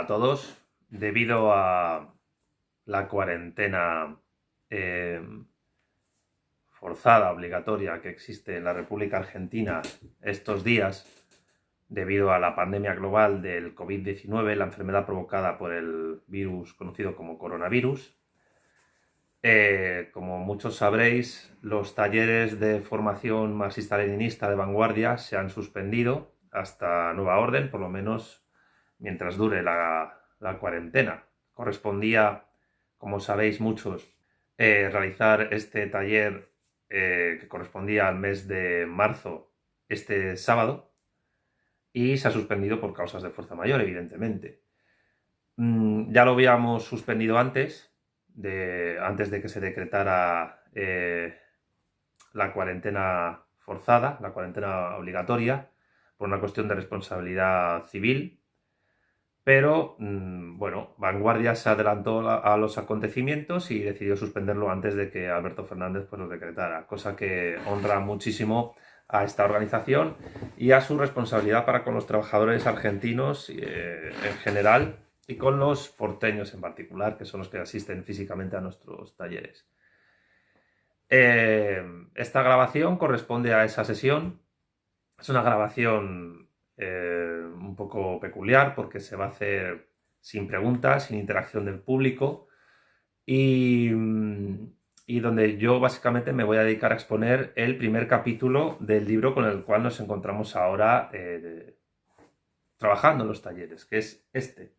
a todos. Debido a la cuarentena eh, forzada, obligatoria, que existe en la República Argentina estos días, debido a la pandemia global del COVID-19, la enfermedad provocada por el virus conocido como coronavirus, como muchos sabréis, los talleres de formación marxista-leninista de vanguardia se han suspendido hasta nueva orden, por lo menos mientras dure la cuarentena. Correspondía, como sabéis muchos, realizar este taller que correspondía al mes de marzo este sábado y se ha suspendido por causas de fuerza mayor, evidentemente. Ya lo habíamos suspendido antes de que se decretara la cuarentena forzada, la cuarentena obligatoria, por una cuestión de responsabilidad civil. Pero, bueno, Vanguardia se adelantó a los acontecimientos y decidió suspenderlo antes de que Alberto Fernández pues, lo decretara, cosa que honra muchísimo a esta organización y a su responsabilidad para con los trabajadores argentinos en general y con los porteños en particular, que son los que asisten físicamente a nuestros talleres. Esta grabación corresponde a esa sesión. Es una grabación un poco peculiar porque se va a hacer sin preguntas, sin interacción del público y donde yo básicamente me voy a dedicar a exponer el primer capítulo del libro con el cual nos encontramos ahora trabajando en los talleres, que es este,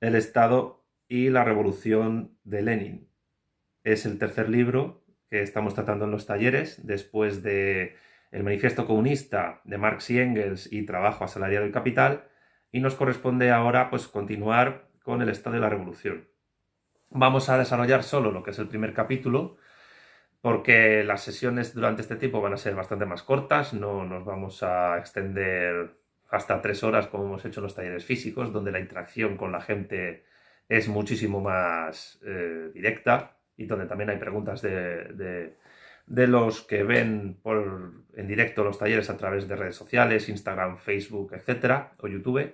El Estado y la Revolución de Lenin. Es el tercer libro que estamos tratando en los talleres después de El Manifiesto Comunista de Marx y Engels y Trabajo Asalariado y Capital, y nos corresponde ahora pues continuar con El Estado y la Revolución. Vamos a desarrollar solo lo que es el primer capítulo, porque las sesiones durante este tiempo van a ser bastante más cortas, no nos vamos a extender hasta 3 horas como hemos hecho en los talleres físicos, donde la interacción con la gente es muchísimo más directa y donde también hay preguntas de los que ven en directo los talleres a través de redes sociales, Instagram, Facebook, etcétera, o YouTube.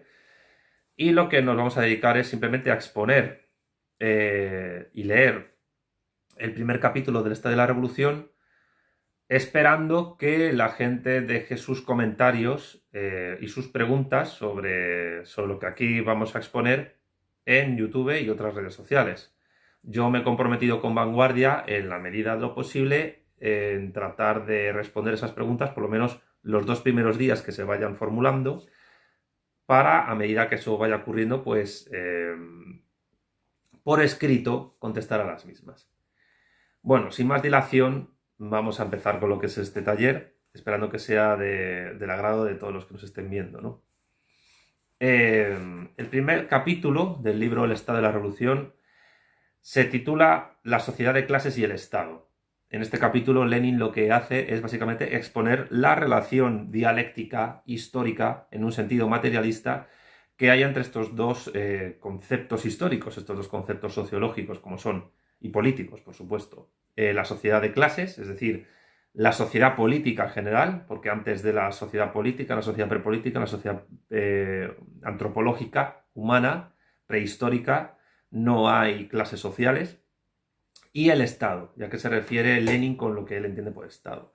Y lo que nos vamos a dedicar es simplemente a exponer y leer el primer capítulo del Estado de la Revolución, esperando que la gente deje sus comentarios y sus preguntas sobre lo que aquí vamos a exponer en YouTube y otras redes sociales. Yo me he comprometido con Vanguardia, en la medida de lo posible, en tratar de responder esas preguntas, por lo menos los 2 primeros días que se vayan formulando, para, a medida que eso vaya ocurriendo, pues por escrito contestar a las mismas. Bueno, sin más dilación, vamos a empezar con lo que es este taller, esperando que sea del agrado de todos los que nos estén viendo, ¿no? El primer capítulo del libro El Estado de la Revolución se titula La sociedad de clases y el Estado. En este capítulo, Lenin lo que hace es básicamente exponer la relación dialéctica histórica, en un sentido materialista, que hay entre estos dos conceptos históricos, estos dos conceptos sociológicos, como son, y políticos, por supuesto. La sociedad de clases, es decir, la sociedad política en general, porque antes de la sociedad política, la sociedad prepolítica, la sociedad antropológica, humana, prehistórica, no hay clases sociales, y el Estado, ya que se refiere Lenin con lo que él entiende por Estado.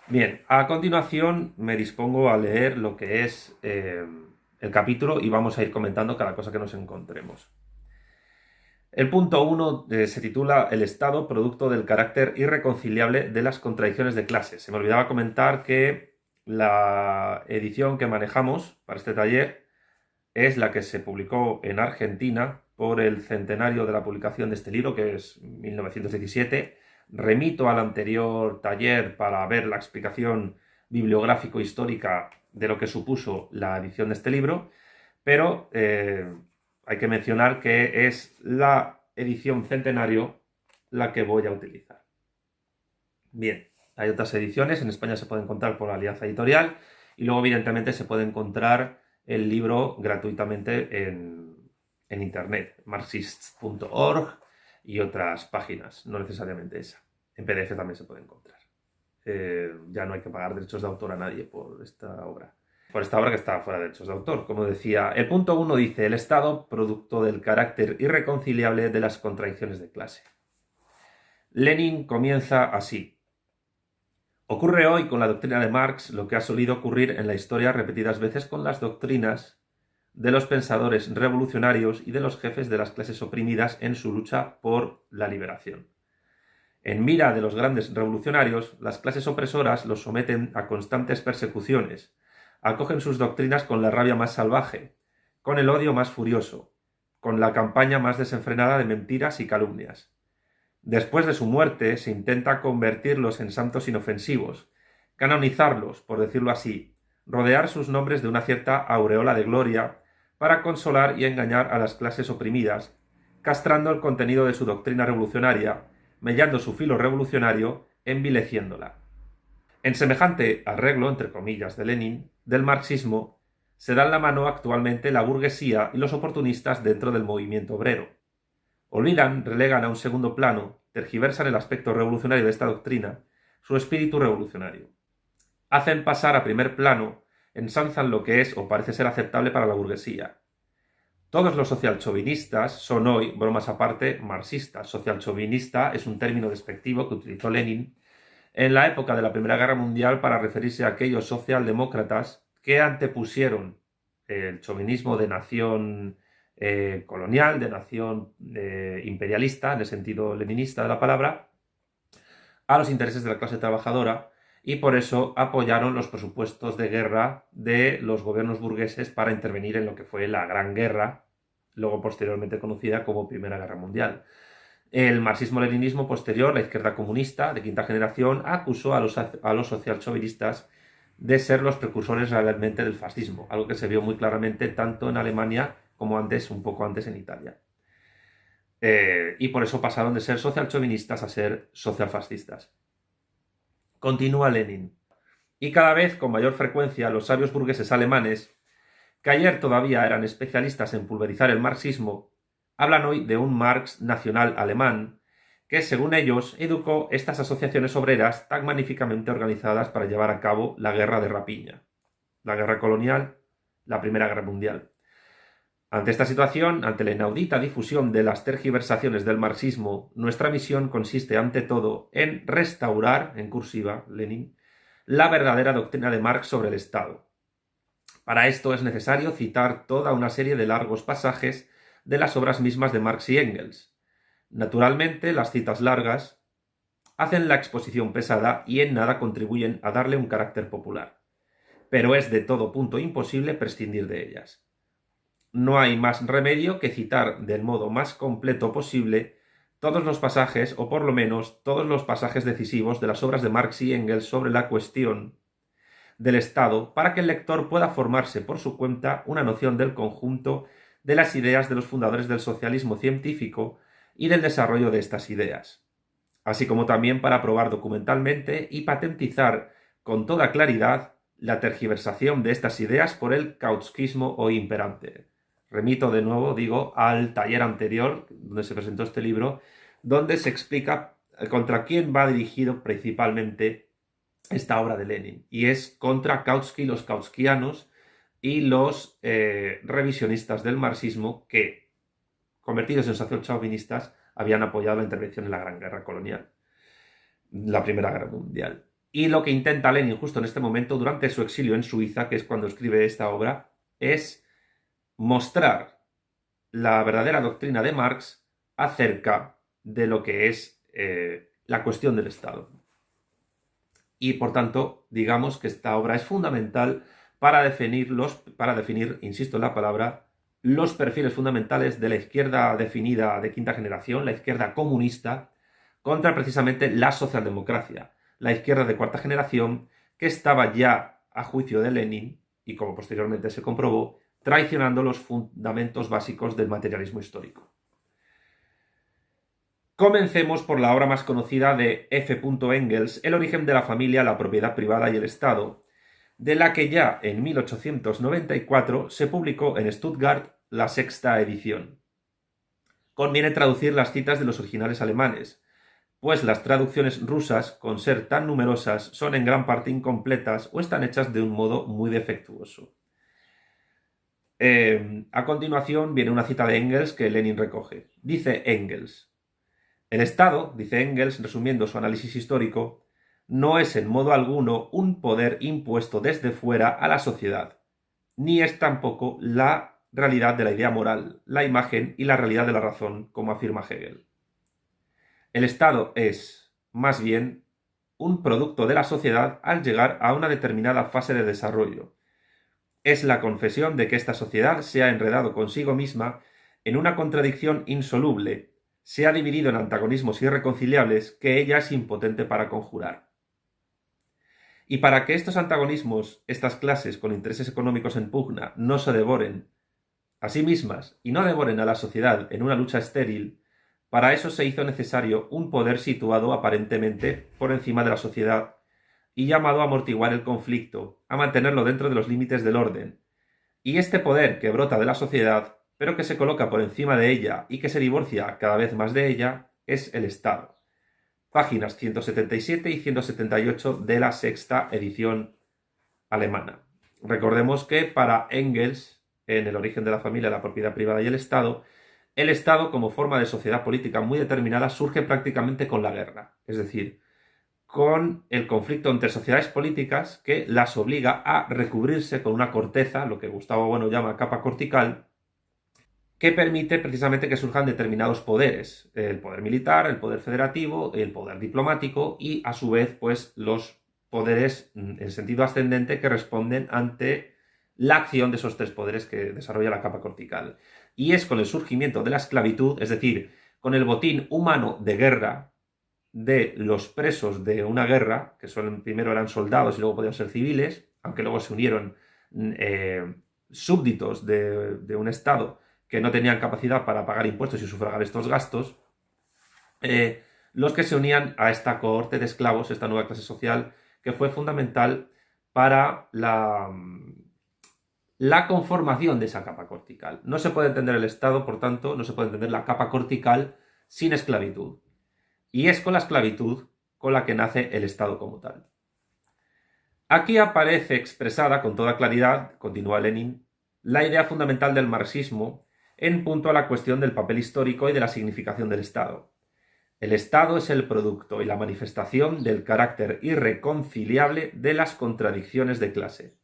Bien, a continuación me dispongo a leer lo que es el capítulo y vamos a ir comentando cada cosa que nos encontremos. El punto 1 se titula El Estado, producto del carácter irreconciliable de las contradicciones de clases. Se me olvidaba comentar que la edición que manejamos para este taller es la que se publicó en Argentina por el centenario de la publicación de este libro, que es 1917. Remito al anterior taller para ver la explicación bibliográfico-histórica de lo que supuso la edición de este libro, pero hay que mencionar que es la edición centenario la que voy a utilizar. Bien, hay otras ediciones, en España se puede encontrar por Alianza Editorial y luego evidentemente se puede encontrar el libro gratuitamente en internet, marxist.org y otras páginas, no necesariamente esa. En PDF también se puede encontrar. Ya no hay que pagar derechos de autor a nadie por esta obra. por esta obra que está fuera de derechos de autor. Como decía, el punto 1 dice: el Estado, producto del carácter irreconciliable de las contradicciones de clase. Lenin comienza así: ocurre hoy con la doctrina de Marx lo que ha solido ocurrir en la historia repetidas veces con las doctrinas de los pensadores revolucionarios y de los jefes de las clases oprimidas en su lucha por la liberación. En mira de los grandes revolucionarios, las clases opresoras los someten a constantes persecuciones, acogen sus doctrinas con la rabia más salvaje, con el odio más furioso, con la campaña más desenfrenada de mentiras y calumnias. Después de su muerte se intenta convertirlos en santos inofensivos, canonizarlos, por decirlo así, rodear sus nombres de una cierta aureola de gloria para consolar y engañar a las clases oprimidas, castrando el contenido de su doctrina revolucionaria, mellando su filo revolucionario, envileciéndola. En semejante arreglo, entre comillas, de Lenin, del marxismo, se dan la mano actualmente la burguesía y los oportunistas dentro del movimiento obrero. Olvidan, relegan a un segundo plano, tergiversan el aspecto revolucionario de esta doctrina, su espíritu revolucionario. Hacen pasar a primer plano, ensalzan lo que es o parece ser aceptable para la burguesía. Todos los socialchauvinistas son hoy, bromas aparte, marxistas. Socialchauvinista es un término despectivo que utilizó Lenin en la época de la Primera Guerra Mundial para referirse a aquellos socialdemócratas que antepusieron el chauvinismo de nación colonial, de nación imperialista, en el sentido leninista de la palabra, a los intereses de la clase trabajadora, y por eso apoyaron los presupuestos de guerra de los gobiernos burgueses para intervenir en lo que fue la Gran Guerra, luego posteriormente conocida como Primera Guerra Mundial. El marxismo-leninismo posterior, la izquierda comunista de quinta generación, acusó a los socialchauvinistas de ser los precursores realmente del fascismo, algo que se vio muy claramente tanto en Alemania como antes, un poco antes en Italia. Y por eso pasaron de ser socialchauvinistas a ser socialfascistas. Continúa Lenin. Y cada vez con mayor frecuencia los sabios burgueses alemanes, que ayer todavía eran especialistas en pulverizar el marxismo, hablan hoy de un Marx nacional alemán que, según ellos, educó estas asociaciones obreras tan magníficamente organizadas para llevar a cabo la guerra de rapiña, la guerra colonial, la Primera Guerra Mundial. Ante esta situación, ante la inaudita difusión de las tergiversaciones del marxismo, nuestra misión consiste ante todo en restaurar, en cursiva, Lenin, la verdadera doctrina de Marx sobre el Estado. Para esto es necesario citar toda una serie de largos pasajes de las obras mismas de Marx y Engels. Naturalmente, las citas largas hacen la exposición pesada y en nada contribuyen a darle un carácter popular, pero es de todo punto imposible prescindir de ellas. No hay más remedio que citar del modo más completo posible todos los pasajes, o por lo menos todos los pasajes decisivos de las obras de Marx y Engels sobre la cuestión del Estado, para que el lector pueda formarse por su cuenta una noción del conjunto de las ideas de los fundadores del socialismo científico y del desarrollo de estas ideas, así como también para probar documentalmente y patentizar con toda claridad la tergiversación de estas ideas por el kautskismo o imperante. Remito de nuevo, digo, al taller anterior donde se presentó este libro, donde se explica contra quién va dirigido principalmente esta obra de Lenin, y es contra Kautsky, los kautskianos y los revisionistas del marxismo que, convertidos en socialchauvinistas, habían apoyado la intervención en la Gran Guerra Colonial, la Primera Guerra Mundial. Y lo que intenta Lenin justo en este momento, durante su exilio en Suiza, que es cuando escribe esta obra, es mostrar la verdadera doctrina de Marx acerca de lo que es la cuestión del Estado. Y por tanto, digamos que esta obra es fundamental para definir, insisto en la palabra, los perfiles fundamentales de la izquierda definida de quinta generación, la izquierda comunista, contra precisamente la socialdemocracia, la izquierda de cuarta generación, que estaba ya, a juicio de Lenin, y como posteriormente se comprobó, traicionando los fundamentos básicos del materialismo histórico. Comencemos por la obra más conocida de F. Engels, El origen de la familia, la propiedad privada y el Estado, de la que ya en 1894 se publicó en Stuttgart la sexta edición. Conviene traducir las citas de los originales alemanes, pues las traducciones rusas, con ser tan numerosas, son en gran parte incompletas o están hechas de un modo muy defectuoso. A continuación viene una cita de Engels que Lenin recoge. Dice Engels: el Estado, dice Engels, resumiendo su análisis histórico, no es en modo alguno un poder impuesto desde fuera a la sociedad, ni es tampoco la realidad de la idea moral, la imagen y la realidad de la razón, como afirma Hegel. El Estado es, más bien, un producto de la sociedad al llegar a una determinada fase de desarrollo. Es la confesión de que esta sociedad se ha enredado consigo misma en una contradicción insoluble, se ha dividido en antagonismos irreconciliables que ella es impotente para conjurar. Y para que estos antagonismos, estas clases con intereses económicos en pugna, no se devoren a sí mismas y no devoren a la sociedad en una lucha estéril, para eso se hizo necesario un poder situado aparentemente por encima de la sociedad y llamado a amortiguar el conflicto, a mantenerlo dentro de los límites del orden. Y este poder que brota de la sociedad, pero que se coloca por encima de ella y que se divorcia cada vez más de ella, es el Estado. Páginas 177 y 178 de la sexta edición alemana. Recordemos que para Engels, en El origen de la familia, la propiedad privada y el Estado como forma de sociedad política muy determinada surge prácticamente con la guerra, es decir, con el conflicto entre sociedades políticas que las obliga a recubrirse con una corteza, lo que Gustavo Bueno llama capa cortical, que permite precisamente que surjan determinados poderes, el poder militar, el poder federativo, el poder diplomático y a su vez pues los poderes en sentido ascendente que responden ante la acción de esos tres poderes que desarrolla la capa cortical. Y es con el surgimiento de la esclavitud, es decir, con el botín humano de guerra de los presos de una guerra, que primero eran soldados y luego podían ser civiles, aunque luego se unieron súbditos de un Estado que no tenían capacidad para pagar impuestos y sufragar estos gastos, los que se unían a esta cohorte de esclavos, esta nueva clase social, que fue fundamental para la conformación de esa capa cortical. No se puede entender el Estado, por tanto, no se puede entender la capa cortical sin esclavitud. Y es con la esclavitud con la que nace el Estado como tal. Aquí aparece expresada con toda claridad, continúa Lenin, la idea fundamental del marxismo en punto a la cuestión del papel histórico y de la significación del Estado. El Estado es el producto y la manifestación del carácter irreconciliable de las contradicciones de clase.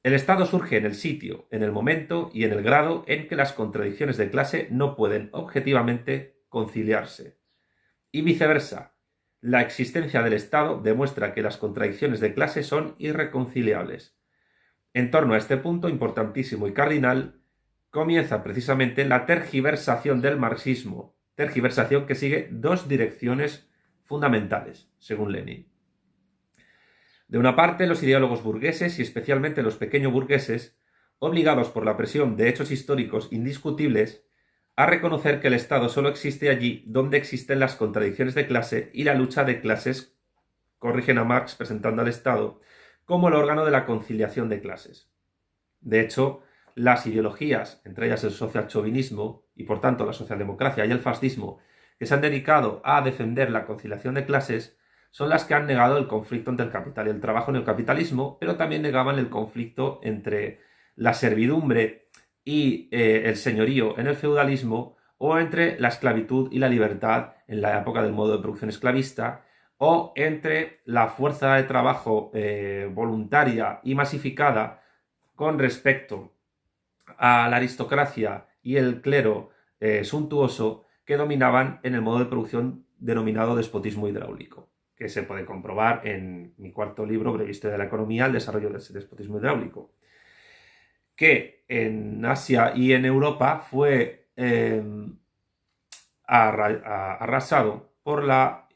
El Estado surge en el sitio, en el momento y en el grado en que las contradicciones de clase no pueden objetivamente conciliarse. Y viceversa, la existencia del Estado demuestra que las contradicciones de clase son irreconciliables. En torno a este punto importantísimo y cardinal, comienza precisamente la tergiversación del marxismo, tergiversación que sigue dos direcciones fundamentales, según Lenin. De una parte, los ideólogos burgueses y especialmente los pequeños burgueses, obligados por la presión de hechos históricos indiscutibles, a reconocer que el Estado solo existe allí donde existen las contradicciones de clase y la lucha de clases, corrigen a Marx presentando al Estado como el órgano de la conciliación de clases. De hecho, las ideologías, entre ellas el socialchauvinismo y por tanto la socialdemocracia y el fascismo, que se han dedicado a defender la conciliación de clases, son las que han negado el conflicto entre el capital y el trabajo en el capitalismo, pero también negaban el conflicto entre la servidumbre y el señorío en el feudalismo, o entre la esclavitud y la libertad en la época del modo de producción esclavista, o entre la fuerza de trabajo voluntaria y masificada con respecto a la aristocracia y el clero suntuoso que dominaban en el modo de producción denominado despotismo hidráulico, que se puede comprobar en mi cuarto libro, Breve Historia de la Economía, el desarrollo del despotismo hidráulico, que en Asia y en Europa fue arrasado por la,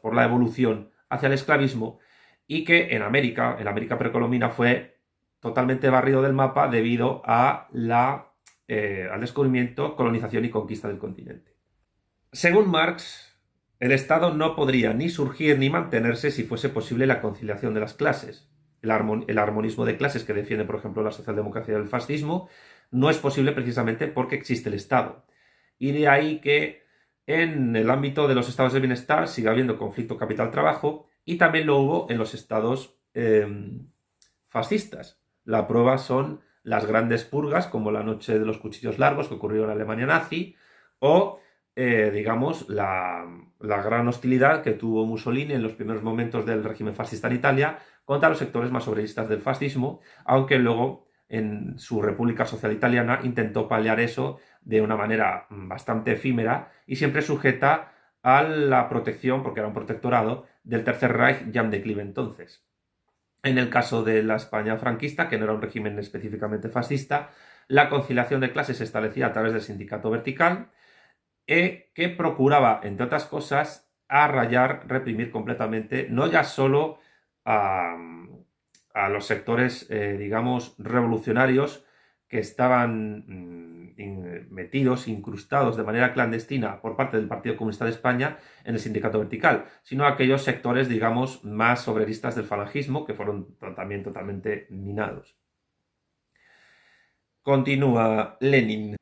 por la evolución hacia el esclavismo, y que en la América precolombina, fue totalmente barrido del mapa debido a al descubrimiento, colonización y conquista del continente. Según Marx, el Estado no podría ni surgir ni mantenerse si fuese posible la conciliación de las clases. El armonismo de clases que defiende, por ejemplo, la socialdemocracia y el fascismo no es posible precisamente porque existe el Estado. Y de ahí que en el ámbito de los estados de bienestar sigue habiendo conflicto capital-trabajo y también lo hubo en los estados fascistas. La prueba son las grandes purgas, como la noche de los cuchillos largos que ocurrió en la Alemania nazi, o, digamos, la gran hostilidad que tuvo Mussolini en los primeros momentos del régimen fascista en Italia contra los sectores más obreristas del fascismo, aunque luego en su República Social Italiana intentó paliar eso de una manera bastante efímera y siempre sujeta a la protección, porque era un protectorado, del Tercer Reich ya en declive entonces. En el caso de la España franquista, que no era un régimen específicamente fascista, la conciliación de clases se establecía a través del sindicato vertical, que procuraba, entre otras cosas, arrayar, reprimir completamente, no ya solo a los sectores, digamos, revolucionarios que estaban metidos, incrustados de manera clandestina por parte del Partido Comunista de España en el sindicato vertical, sino a aquellos sectores, digamos, más obreristas del falangismo que fueron también totalmente minados. Continúa Lenin.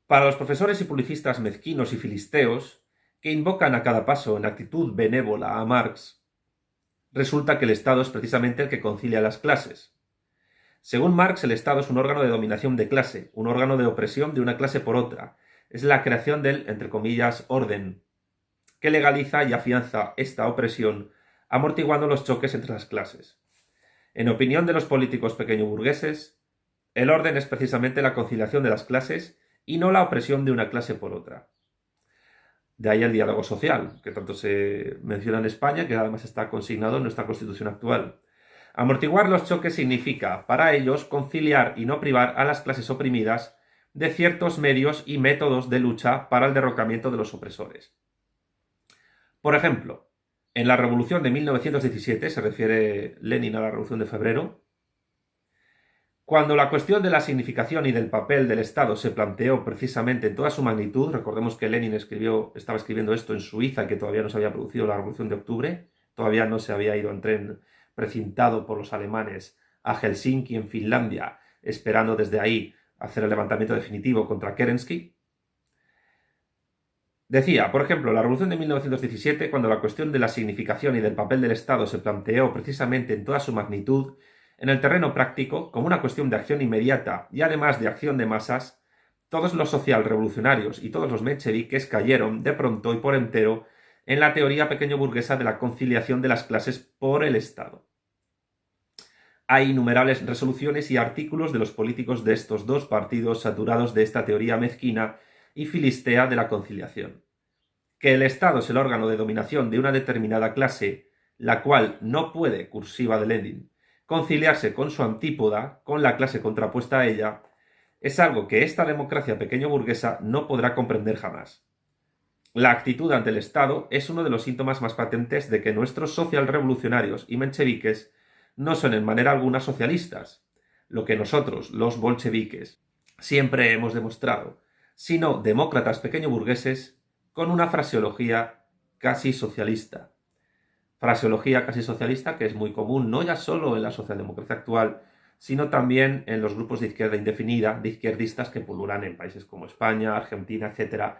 Para los profesores y publicistas mezquinos y filisteos, que invocan a cada paso en actitud benévola a Marx, resulta que el Estado es precisamente el que concilia las clases. Según Marx, el Estado es un órgano de dominación de clase, un órgano de opresión de una clase por otra. Es la creación del, entre comillas, orden, que legaliza y afianza esta opresión, amortiguando los choques entre las clases. En opinión de los políticos pequeño-burgueses, el orden es precisamente la conciliación de las clases y no la opresión de una clase por otra. De ahí el diálogo social, que tanto se menciona en España, que además está consignado en nuestra Constitución actual. Amortiguar los choques significa, para ellos, conciliar y no privar a las clases oprimidas de ciertos medios y métodos de lucha para el derrocamiento de los opresores. Por ejemplo, en la Revolución de 1917, se refiere Lenin a la Revolución de Febrero, cuando la cuestión de la significación y del papel del Estado se planteó precisamente en toda su magnitud, recordemos que Lenin estaba escribiendo esto en Suiza, que todavía no se había producido la Revolución de Octubre, todavía no se había ido en tren precintado por los alemanes a Helsinki, en Finlandia, esperando desde ahí hacer el levantamiento definitivo contra Kerensky. Decía, por ejemplo, la Revolución de 1917, cuando la cuestión de la significación y del papel del Estado se planteó precisamente en toda su magnitud, en el terreno práctico, como una cuestión de acción inmediata y además de acción de masas, todos los socialrevolucionarios y todos los mencheviques cayeron de pronto y por entero en la teoría pequeño burguesa de la conciliación de las clases por el Estado. Hay innumerables resoluciones y artículos de los políticos de estos dos partidos saturados de esta teoría mezquina y filistea de la conciliación. Que el Estado es el órgano de dominación de una determinada clase, la cual no puede, cursiva de Lenin, conciliarse con su antípoda, con la clase contrapuesta a ella, es algo que esta democracia pequeño burguesa no podrá comprender jamás. La actitud ante el Estado es uno de los síntomas más patentes de que nuestros socialrevolucionarios y mencheviques no son en manera alguna socialistas, lo que nosotros, los bolcheviques, siempre hemos demostrado, sino demócratas pequeño burgueses con una fraseología casi socialista. Fraseología casi socialista que es muy común no ya solo en la socialdemocracia actual, sino también en los grupos de izquierda indefinida, de izquierdistas que pululan en países como España, Argentina, etc.,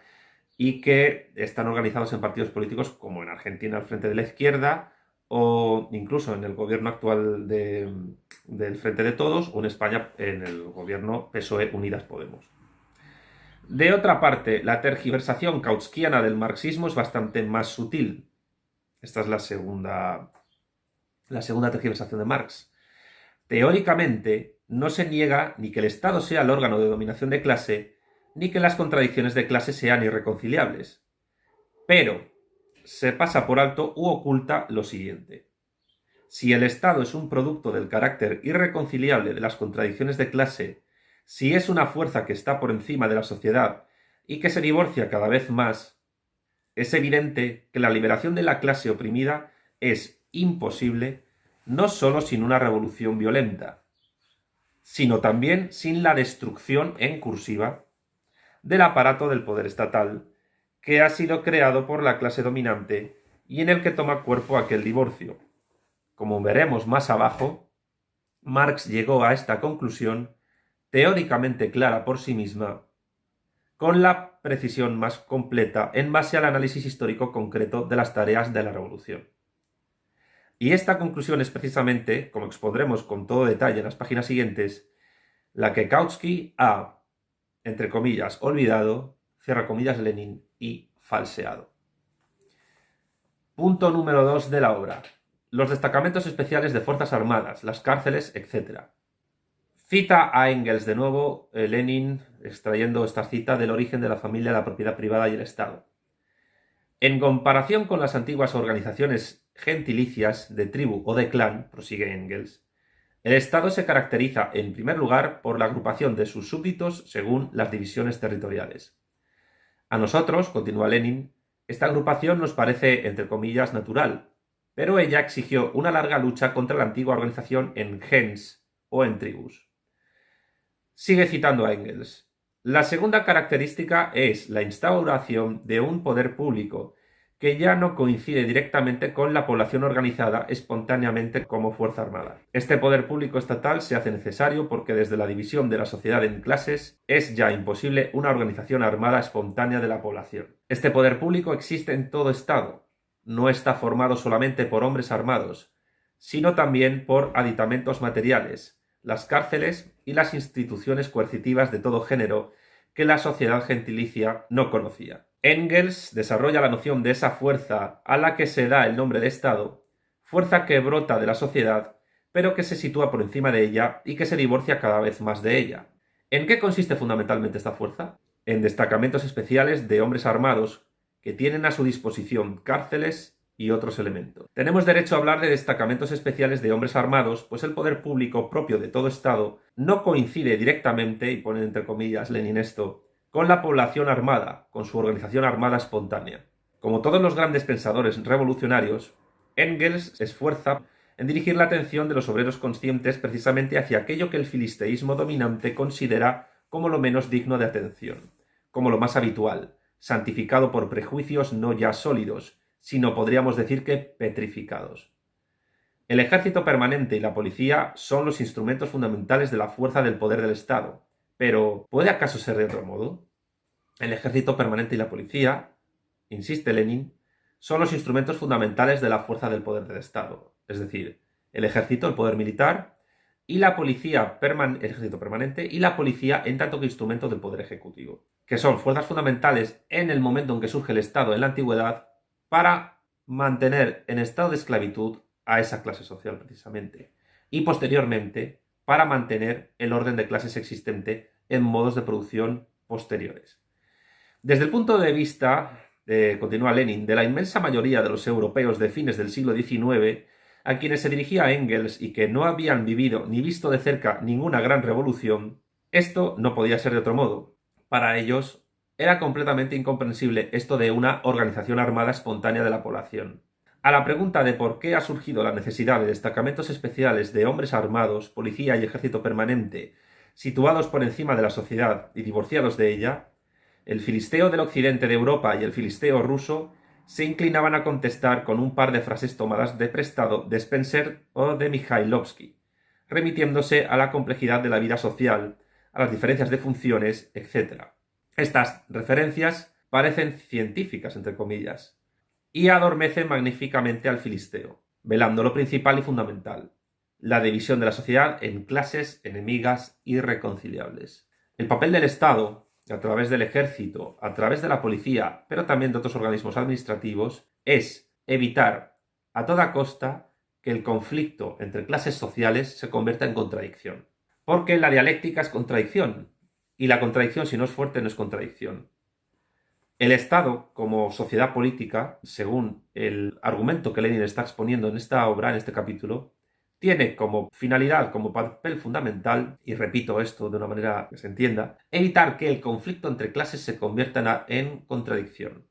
y que están organizados en partidos políticos como en Argentina al Frente de la Izquierda, o incluso en el gobierno actual del Frente de Todos, o en España en el gobierno PSOE Unidas Podemos. De otra parte, la tergiversación kautskiana del marxismo es bastante más sutil. Esta es la segunda tergiversación de Marx. Teóricamente, no se niega ni que el Estado sea el órgano de dominación de clase, ni que las contradicciones de clase sean irreconciliables. Pero se pasa por alto u oculta lo siguiente. Si el Estado es un producto del carácter irreconciliable de las contradicciones de clase, si es una fuerza que está por encima de la sociedad y que se divorcia cada vez más, es evidente que la liberación de la clase oprimida es imposible no solo sin una revolución violenta, sino también sin la destrucción en cursiva del aparato del poder estatal que ha sido creado por la clase dominante y en el que toma cuerpo aquel divorcio. Como veremos más abajo, Marx llegó a esta conclusión, teóricamente clara por sí misma, con la precisión más completa en base al análisis histórico concreto de las tareas de la revolución. Y esta conclusión es precisamente, como expondremos con todo detalle en las páginas siguientes, la que Kautsky ha, entre comillas, olvidado, cierra comillas Lenin, y falseado. Punto número 2 de la obra. Los destacamentos especiales de fuerzas armadas, las cárceles, etc. Cita a Engels de nuevo, Lenin, extrayendo esta cita del origen de la familia, la propiedad privada y el Estado. En comparación con las antiguas organizaciones gentilicias de tribu o de clan, prosigue Engels, el Estado se caracteriza, en primer lugar, por la agrupación de sus súbditos según las divisiones territoriales. A nosotros, continúa Lenin, esta agrupación nos parece, entre comillas, natural, pero ella exigió una larga lucha contra la antigua organización en gens o en tribus. Sigue citando a Engels. La segunda característica es la instauración de un poder público que ya no coincide directamente con la población organizada espontáneamente como fuerza armada. Este poder público estatal se hace necesario porque desde la división de la sociedad en clases es ya imposible una organización armada espontánea de la población. Este poder público existe en todo Estado. No está formado solamente por hombres armados, sino también por aditamentos materiales, las cárceles y las instituciones coercitivas de todo género que la sociedad gentilicia no conocía. Engels desarrolla la noción de esa fuerza a la que se da el nombre de Estado, fuerza que brota de la sociedad, pero que se sitúa por encima de ella y que se divorcia cada vez más de ella. ¿En qué consiste fundamentalmente esta fuerza? En destacamentos especiales de hombres armados que tienen a su disposición cárceles y otros elementos. Tenemos derecho a hablar de destacamentos especiales de hombres armados, pues el poder público propio de todo Estado no coincide directamente, y pone entre comillas Lenin esto, con la población armada, con su organización armada espontánea. Como todos los grandes pensadores revolucionarios, Engels se esfuerza en dirigir la atención de los obreros conscientes precisamente hacia aquello que el filisteísmo dominante considera como lo menos digno de atención, como lo más habitual, santificado por prejuicios no ya sólidos, sino podríamos decir que petrificados. El ejército permanente y la policía son los instrumentos fundamentales de la fuerza del poder del Estado. Pero, ¿puede acaso ser de otro modo? El ejército permanente y la policía, insiste Lenin, son los instrumentos fundamentales de la fuerza del poder del Estado. Es decir, el ejército, el poder militar, y la policía, el ejército permanente, y la policía en tanto que instrumento del poder ejecutivo, que son fuerzas fundamentales en el momento en que surge el Estado en la antigüedad para mantener en estado de esclavitud a esa clase social precisamente, y posteriormente para mantener el orden de clases existente en modos de producción posteriores. Desde el punto de vista, continúa Lenin, de la inmensa mayoría de los europeos de fines del siglo XIX, a quienes se dirigía Engels y que no habían vivido ni visto de cerca ninguna gran revolución, esto no podía ser de otro modo. Para ellos era completamente incomprensible esto de una organización armada espontánea de la población. A la pregunta de por qué ha surgido la necesidad de destacamentos especiales de hombres armados, policía y ejército permanente, situados por encima de la sociedad y divorciados de ella, el filisteo del occidente de Europa y el filisteo ruso se inclinaban a contestar con un par de frases tomadas de prestado de Spencer o de Mikhailovsky, remitiéndose a la complejidad de la vida social, a las diferencias de funciones, etc. Estas referencias parecen científicas, entre comillas, y adormecen magníficamente al filisteo, velando lo principal y fundamental, la división de la sociedad en clases enemigas irreconciliables. El papel del Estado, a través del ejército, a través de la policía, pero también de otros organismos administrativos, es evitar a toda costa que el conflicto entre clases sociales se convierta en contradicción. Porque la dialéctica es contradicción, y la contradicción, si no es fuerte, no es contradicción. El Estado, como sociedad política, según el argumento que Lenin está exponiendo en esta obra, en este capítulo, tiene como finalidad, como papel fundamental, y repito esto de una manera que se entienda, evitar que el conflicto entre clases se convierta en contradicción.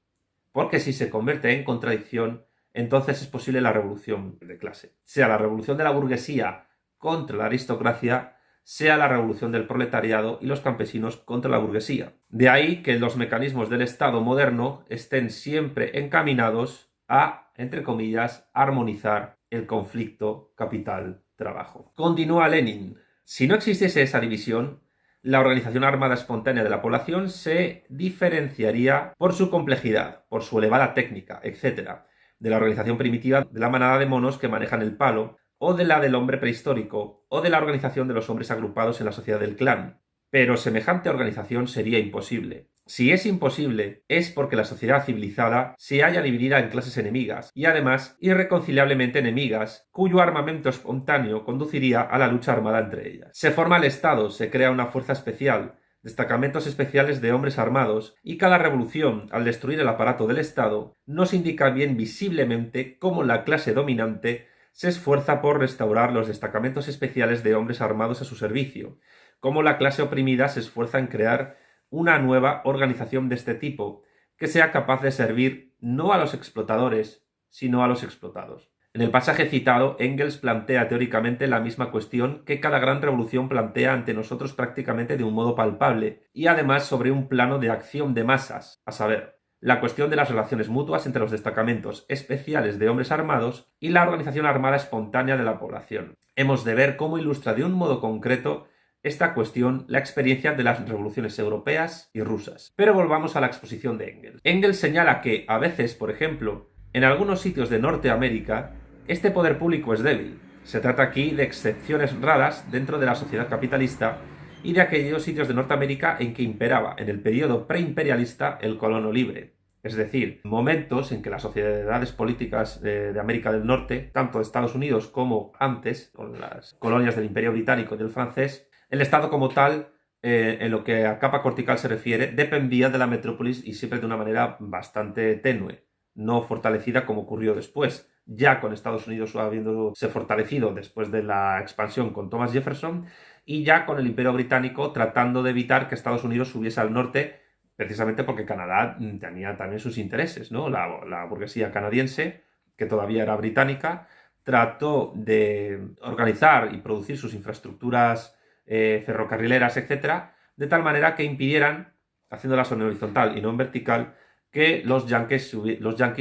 Porque si se convierte en contradicción, entonces es posible la revolución de clase. Sea la revolución de la burguesía contra la aristocracia, sea la revolución del proletariado y los campesinos contra la burguesía. De ahí que los mecanismos del Estado moderno estén siempre encaminados a, entre comillas, armonizar el conflicto capital-trabajo. Continúa Lenin. Si no existiese esa división, La organización armada espontánea de la población se diferenciaría por su complejidad, por su elevada técnica, etc., de la organización primitiva de la manada de monos que manejan el palo, o de la del hombre prehistórico, o de la organización de los hombres agrupados en la sociedad del clan. Pero semejante organización sería imposible. Si es imposible, es porque la sociedad civilizada se halla dividida en clases enemigas, y además irreconciliablemente enemigas, cuyo armamento espontáneo conduciría a la lucha armada entre ellas. Se forma el Estado, se crea una fuerza especial, destacamentos especiales de hombres armados, y cada revolución, al destruir el aparato del Estado, nos indica bien visiblemente cómo la clase dominante se esfuerza por restaurar los destacamentos especiales de hombres armados a su servicio, cómo la clase oprimida se esfuerza en crear una nueva organización de este tipo, que sea capaz de servir no a los explotadores, sino a los explotados. En el pasaje citado, Engels plantea teóricamente la misma cuestión que cada gran revolución plantea ante nosotros prácticamente de un modo palpable, y además sobre un plano de acción de masas, a saber, la cuestión de las relaciones mutuas entre los destacamentos especiales de hombres armados y la organización armada espontánea de la población. Hemos de ver cómo ilustra de un modo concreto esta cuestión la experiencia de las revoluciones europeas y rusas. Pero volvamos a la exposición de Engels. Engels señala que, a veces, por ejemplo, en algunos sitios de Norteamérica, este poder público es débil. Se trata aquí de excepciones raras dentro de la sociedad capitalista y de aquellos sitios de Norteamérica en que imperaba, en el periodo preimperialista, el colono libre. Es decir, momentos en que las sociedades políticas de América del Norte, tanto de Estados Unidos como antes, con las colonias del Imperio Británico y del francés, el Estado como tal, en lo que a capa cortical se refiere, dependía de la metrópolis y siempre de una manera bastante tenue, no fortalecida como ocurrió después. Ya con Estados Unidos habiéndose fortalecido después de la expansión con Thomas Jefferson, y ya con el Imperio Británico tratando de evitar que Estados Unidos subiese al norte, precisamente porque Canadá tenía también sus intereses, ¿no? La burguesía canadiense, que todavía era británica, trató de organizar y producir sus infraestructuras ferrocarrileras, etcétera, de tal manera que impidieran, haciéndolas en horizontal y no en vertical, que los yanquis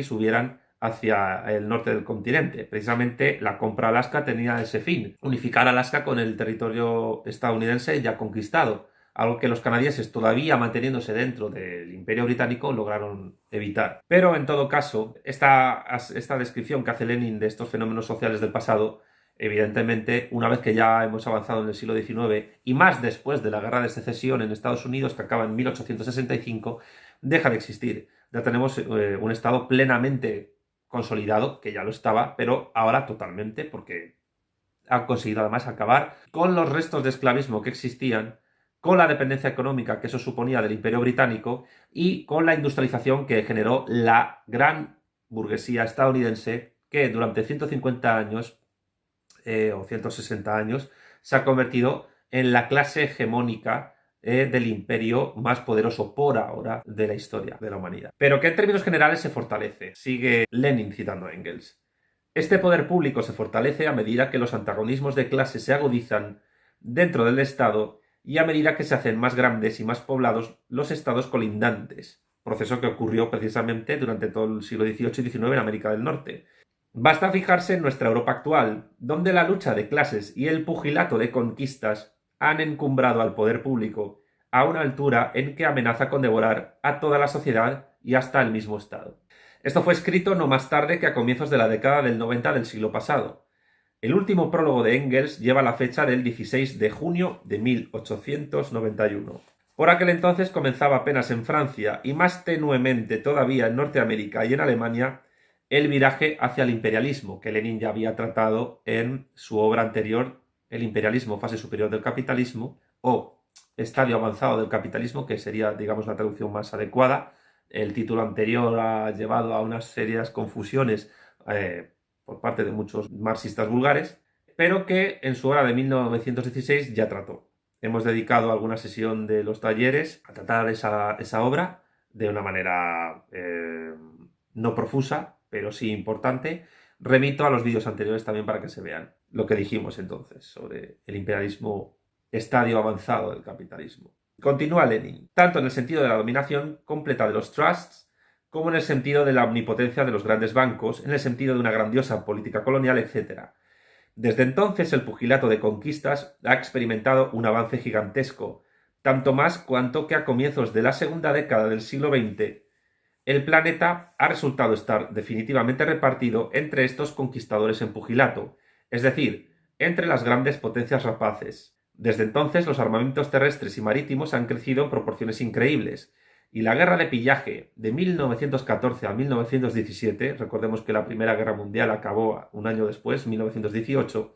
subieran hacia el norte del continente. Precisamente la compra Alaska tenía ese fin, unificar Alaska con el territorio estadounidense ya conquistado, algo que los canadienses, todavía manteniéndose dentro del Imperio Británico, lograron evitar. Pero en todo caso, esta descripción que hace Lenin de estos fenómenos sociales del pasado, evidentemente, una vez que ya hemos avanzado en el siglo XIX, y más después de la Guerra de Secesión en Estados Unidos, que acaba en 1865, deja de existir. Ya tenemos un Estado plenamente consolidado, que ya lo estaba, pero ahora totalmente, porque han conseguido además acabar con los restos de esclavismo que existían, con la dependencia económica que eso suponía del Imperio Británico y con la industrialización que generó la gran burguesía estadounidense, que durante 150 años o 160 años se ha convertido en la clase hegemónica del imperio más poderoso por ahora de la historia de la humanidad. Pero que en términos generales se fortalece. Sigue Lenin citando a Engels. Este poder público se fortalece a medida que los antagonismos de clase se agudizan dentro del Estado y a medida que se hacen más grandes y más poblados los estados colindantes, proceso que ocurrió precisamente durante todo el siglo XVIII y XIX en América del Norte. Basta fijarse en nuestra Europa actual, donde la lucha de clases y el pugilato de conquistas han encumbrado al poder público a una altura en que amenaza con devorar a toda la sociedad y hasta el mismo Estado. Esto fue escrito no más tarde que a comienzos de la década del 90 del siglo pasado. El último prólogo de Engels lleva la fecha del 16 de junio de 1891. Por aquel entonces comenzaba apenas en Francia y más tenuemente todavía en Norteamérica y en Alemania el viraje hacia el imperialismo, que Lenin ya había tratado en su obra anterior, El imperialismo, fase superior del capitalismo, o Estadio avanzado del capitalismo, que sería, digamos, la traducción más adecuada. El título anterior ha llevado a unas serias confusiones por parte de muchos marxistas vulgares, pero que en su obra de 1916 ya trató. Hemos dedicado alguna sesión de los talleres a tratar esa obra de una manera no profusa, pero sí importante. Remito a los vídeos anteriores también para que se vean lo que dijimos entonces sobre el imperialismo, estadio avanzado del capitalismo. Continúa Lenin, tanto en el sentido de la dominación completa de los trusts, como en el sentido de la omnipotencia de los grandes bancos, en el sentido de una grandiosa política colonial, etc. Desde entonces el pugilato de conquistas ha experimentado un avance gigantesco, tanto más cuanto que a comienzos de la segunda década del siglo XX el planeta ha resultado estar definitivamente repartido entre estos conquistadores en pugilato, es decir, entre las grandes potencias rapaces. Desde entonces los armamentos terrestres y marítimos han crecido en proporciones increíbles, y la guerra de pillaje de 1914 a 1917, recordemos que la Primera Guerra Mundial acabó un año después, 1918,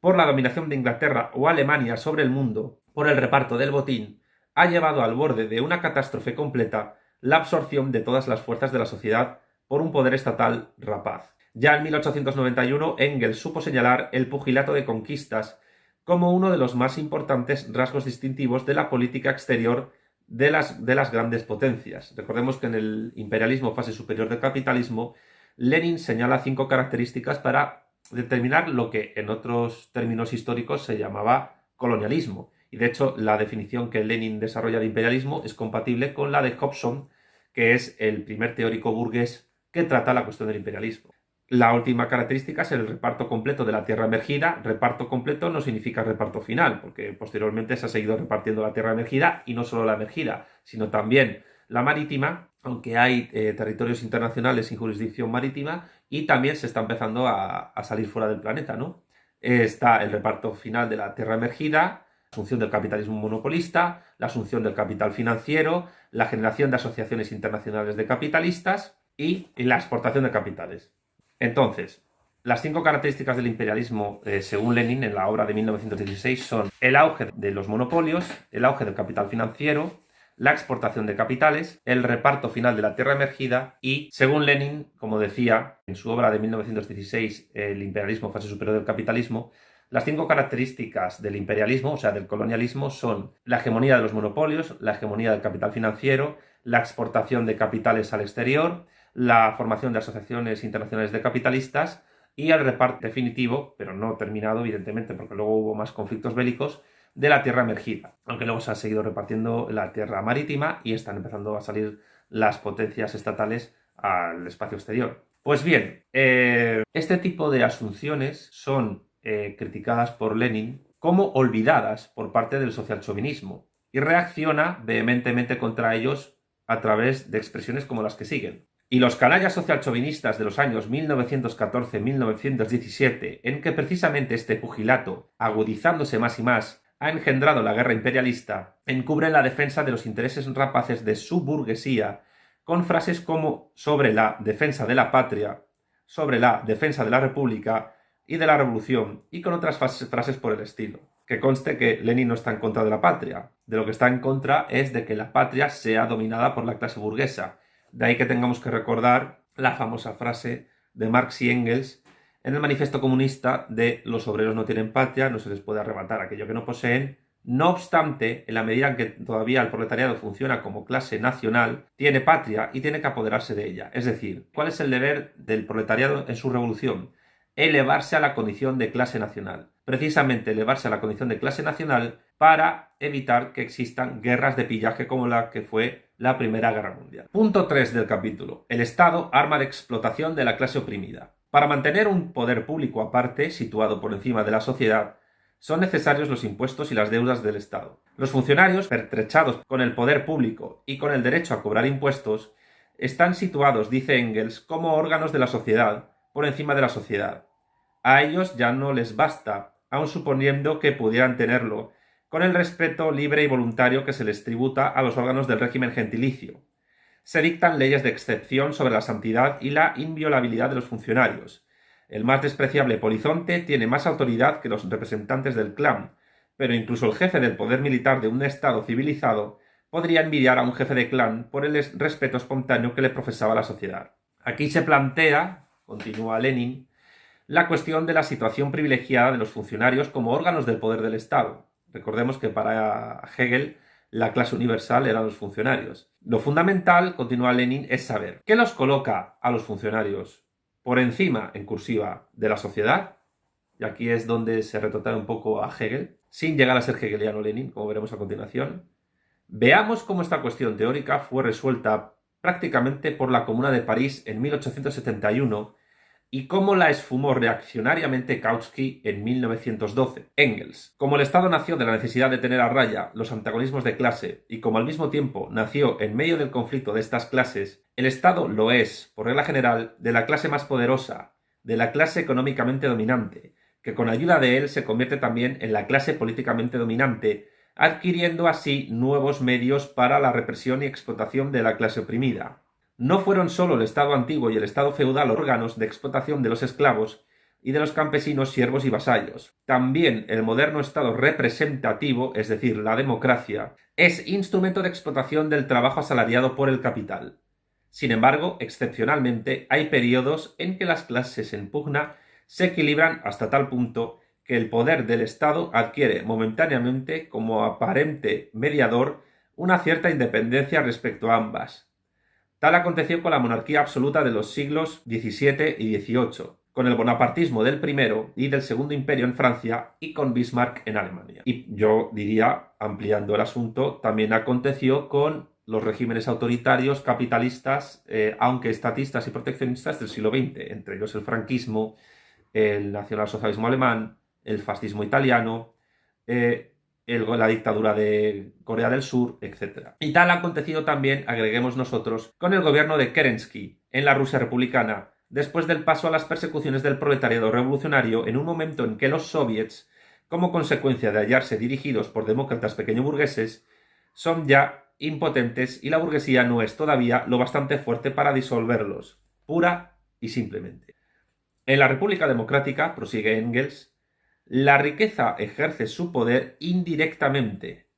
por la dominación de Inglaterra o Alemania sobre el mundo, por el reparto del botín, ha llevado al borde de una catástrofe completa la absorción de todas las fuerzas de la sociedad por un poder estatal rapaz. Ya en 1891 Engels supo señalar el pugilato de conquistas como uno de los más importantes rasgos distintivos de la política exterior de las grandes potencias. Recordemos que en el imperialismo, fase superior del capitalismo, Lenin señala 5 características para determinar lo que en otros términos históricos se llamaba colonialismo. Y de hecho, la definición que Lenin desarrolla de imperialismo es compatible con la de Hobson, que es el primer teórico burgués que trata la cuestión del imperialismo. La última característica es el reparto completo de la tierra emergida. Reparto completo no significa reparto final, porque posteriormente se ha seguido repartiendo la tierra emergida, y no solo la emergida, sino también la marítima, aunque hay territorios internacionales sin jurisdicción marítima, y también se está empezando a salir fuera del planeta, ¿no? Está el reparto final de la tierra emergida, la asunción del capitalismo monopolista, la asunción del capital financiero, la generación de asociaciones internacionales de capitalistas y la exportación de capitales. Entonces, las 5 características del imperialismo, según Lenin, en la obra de 1916, son el auge de los monopolios, el auge del capital financiero, la exportación de capitales, el reparto final de la tierra emergida y, según Lenin, como decía en su obra de 1916, El imperialismo, fase superior del capitalismo, las 5 características del imperialismo, o sea, del colonialismo, son la hegemonía de los monopolios, la hegemonía del capital financiero, la exportación de capitales al exterior, la formación de asociaciones internacionales de capitalistas y el reparto definitivo, pero no terminado, evidentemente, porque luego hubo más conflictos bélicos, de la tierra emergida, aunque luego se ha seguido repartiendo la tierra marítima y están empezando a salir las potencias estatales al espacio exterior. Pues bien, este tipo de asunciones son criticadas por Lenin como olvidadas por parte del socialchauvinismo y reacciona vehementemente contra ellos a través de expresiones como las que siguen. Y los canallas socialchauvinistas de los años 1914-1917, en que precisamente este pugilato, agudizándose más y más, ha engendrado la guerra imperialista, encubren la defensa de los intereses rapaces de su burguesía con frases como sobre la defensa de la patria, sobre la defensa de la república y de la revolución, y con otras frases por el estilo. Que conste que Lenin no está en contra de la patria, de lo que está en contra es de que la patria sea dominada por la clase burguesa. De ahí que tengamos que recordar la famosa frase de Marx y Engels en el manifiesto comunista de los obreros no tienen patria, no se les puede arrebatar aquello que no poseen. No obstante, en la medida en que todavía el proletariado funciona como clase nacional, tiene patria y tiene que apoderarse de ella. Es decir, ¿cuál es el deber del proletariado en su revolución? Elevarse a la condición de clase nacional. Precisamente elevarse a la condición de clase nacional para evitar que existan guerras de pillaje como la que fue la Primera Guerra Mundial. Punto 3 del capítulo. El Estado, arma de explotación de la clase oprimida. Para mantener un poder público aparte, situado por encima de la sociedad, son necesarios los impuestos y las deudas del Estado. Los funcionarios, pertrechados con el poder público y con el derecho a cobrar impuestos, están situados, dice Engels, como órganos de la sociedad, por encima de la sociedad. A ellos ya no les basta, aun suponiendo que pudieran tenerlo, con el respeto libre y voluntario que se les tributa a los órganos del régimen gentilicio. Se dictan leyes de excepción sobre la santidad y la inviolabilidad de los funcionarios. El más despreciable polizonte tiene más autoridad que los representantes del clan, pero incluso el jefe del poder militar de un estado civilizado podría envidiar a un jefe de clan por el respeto espontáneo que le profesaba la sociedad. Aquí se plantea, continúa Lenin, la cuestión de la situación privilegiada de los funcionarios como órganos del poder del Estado. Recordemos que para Hegel la clase universal eran los funcionarios. Lo fundamental, continúa Lenin, es saber qué los coloca a los funcionarios por encima, en cursiva, de la sociedad, y aquí es donde se retrotrae un poco a Hegel, sin llegar a ser hegeliano Lenin, como veremos a continuación. Veamos cómo esta cuestión teórica fue resuelta prácticamente por la Comuna de París en 1871, y cómo la esfumó reaccionariamente Kautsky en 1912. Engels. Como el Estado nació de la necesidad de tener a raya los antagonismos de clase y como al mismo tiempo nació en medio del conflicto de estas clases, el Estado lo es, por regla general, de la clase más poderosa, de la clase económicamente dominante, que con ayuda de él se convierte también en la clase políticamente dominante, adquiriendo así nuevos medios para la represión y explotación de la clase oprimida. No fueron solo el Estado antiguo y el Estado feudal órganos de explotación de los esclavos y de los campesinos, siervos y vasallos. También el moderno Estado representativo, es decir, la democracia, es instrumento de explotación del trabajo asalariado por el capital. Sin embargo, excepcionalmente, hay periodos en que las clases en pugna se equilibran hasta tal punto que el poder del Estado adquiere momentáneamente, como aparente mediador, una cierta independencia respecto a ambas. Tal aconteció con la monarquía absoluta de los siglos XVII y XVIII, con el bonapartismo del primero y del segundo imperio en Francia y con Bismarck en Alemania. Y yo diría, ampliando el asunto, también aconteció con los regímenes autoritarios, capitalistas, aunque estatistas y proteccionistas del siglo XX, entre ellos el franquismo, el nacionalsocialismo alemán, el fascismo italiano, la dictadura de Corea del Sur, etc. Y tal ha acontecido también, agreguemos nosotros, con el gobierno de Kerensky en la Rusia republicana, después del paso a las persecuciones del proletariado revolucionario en un momento en que los soviets, como consecuencia de hallarse dirigidos por demócratas pequeñoburgueses, son ya impotentes y la burguesía no es todavía lo bastante fuerte para disolverlos, pura y simplemente. En la República Democrática, prosigue Engels, la riqueza ejerce su poder indirectamente,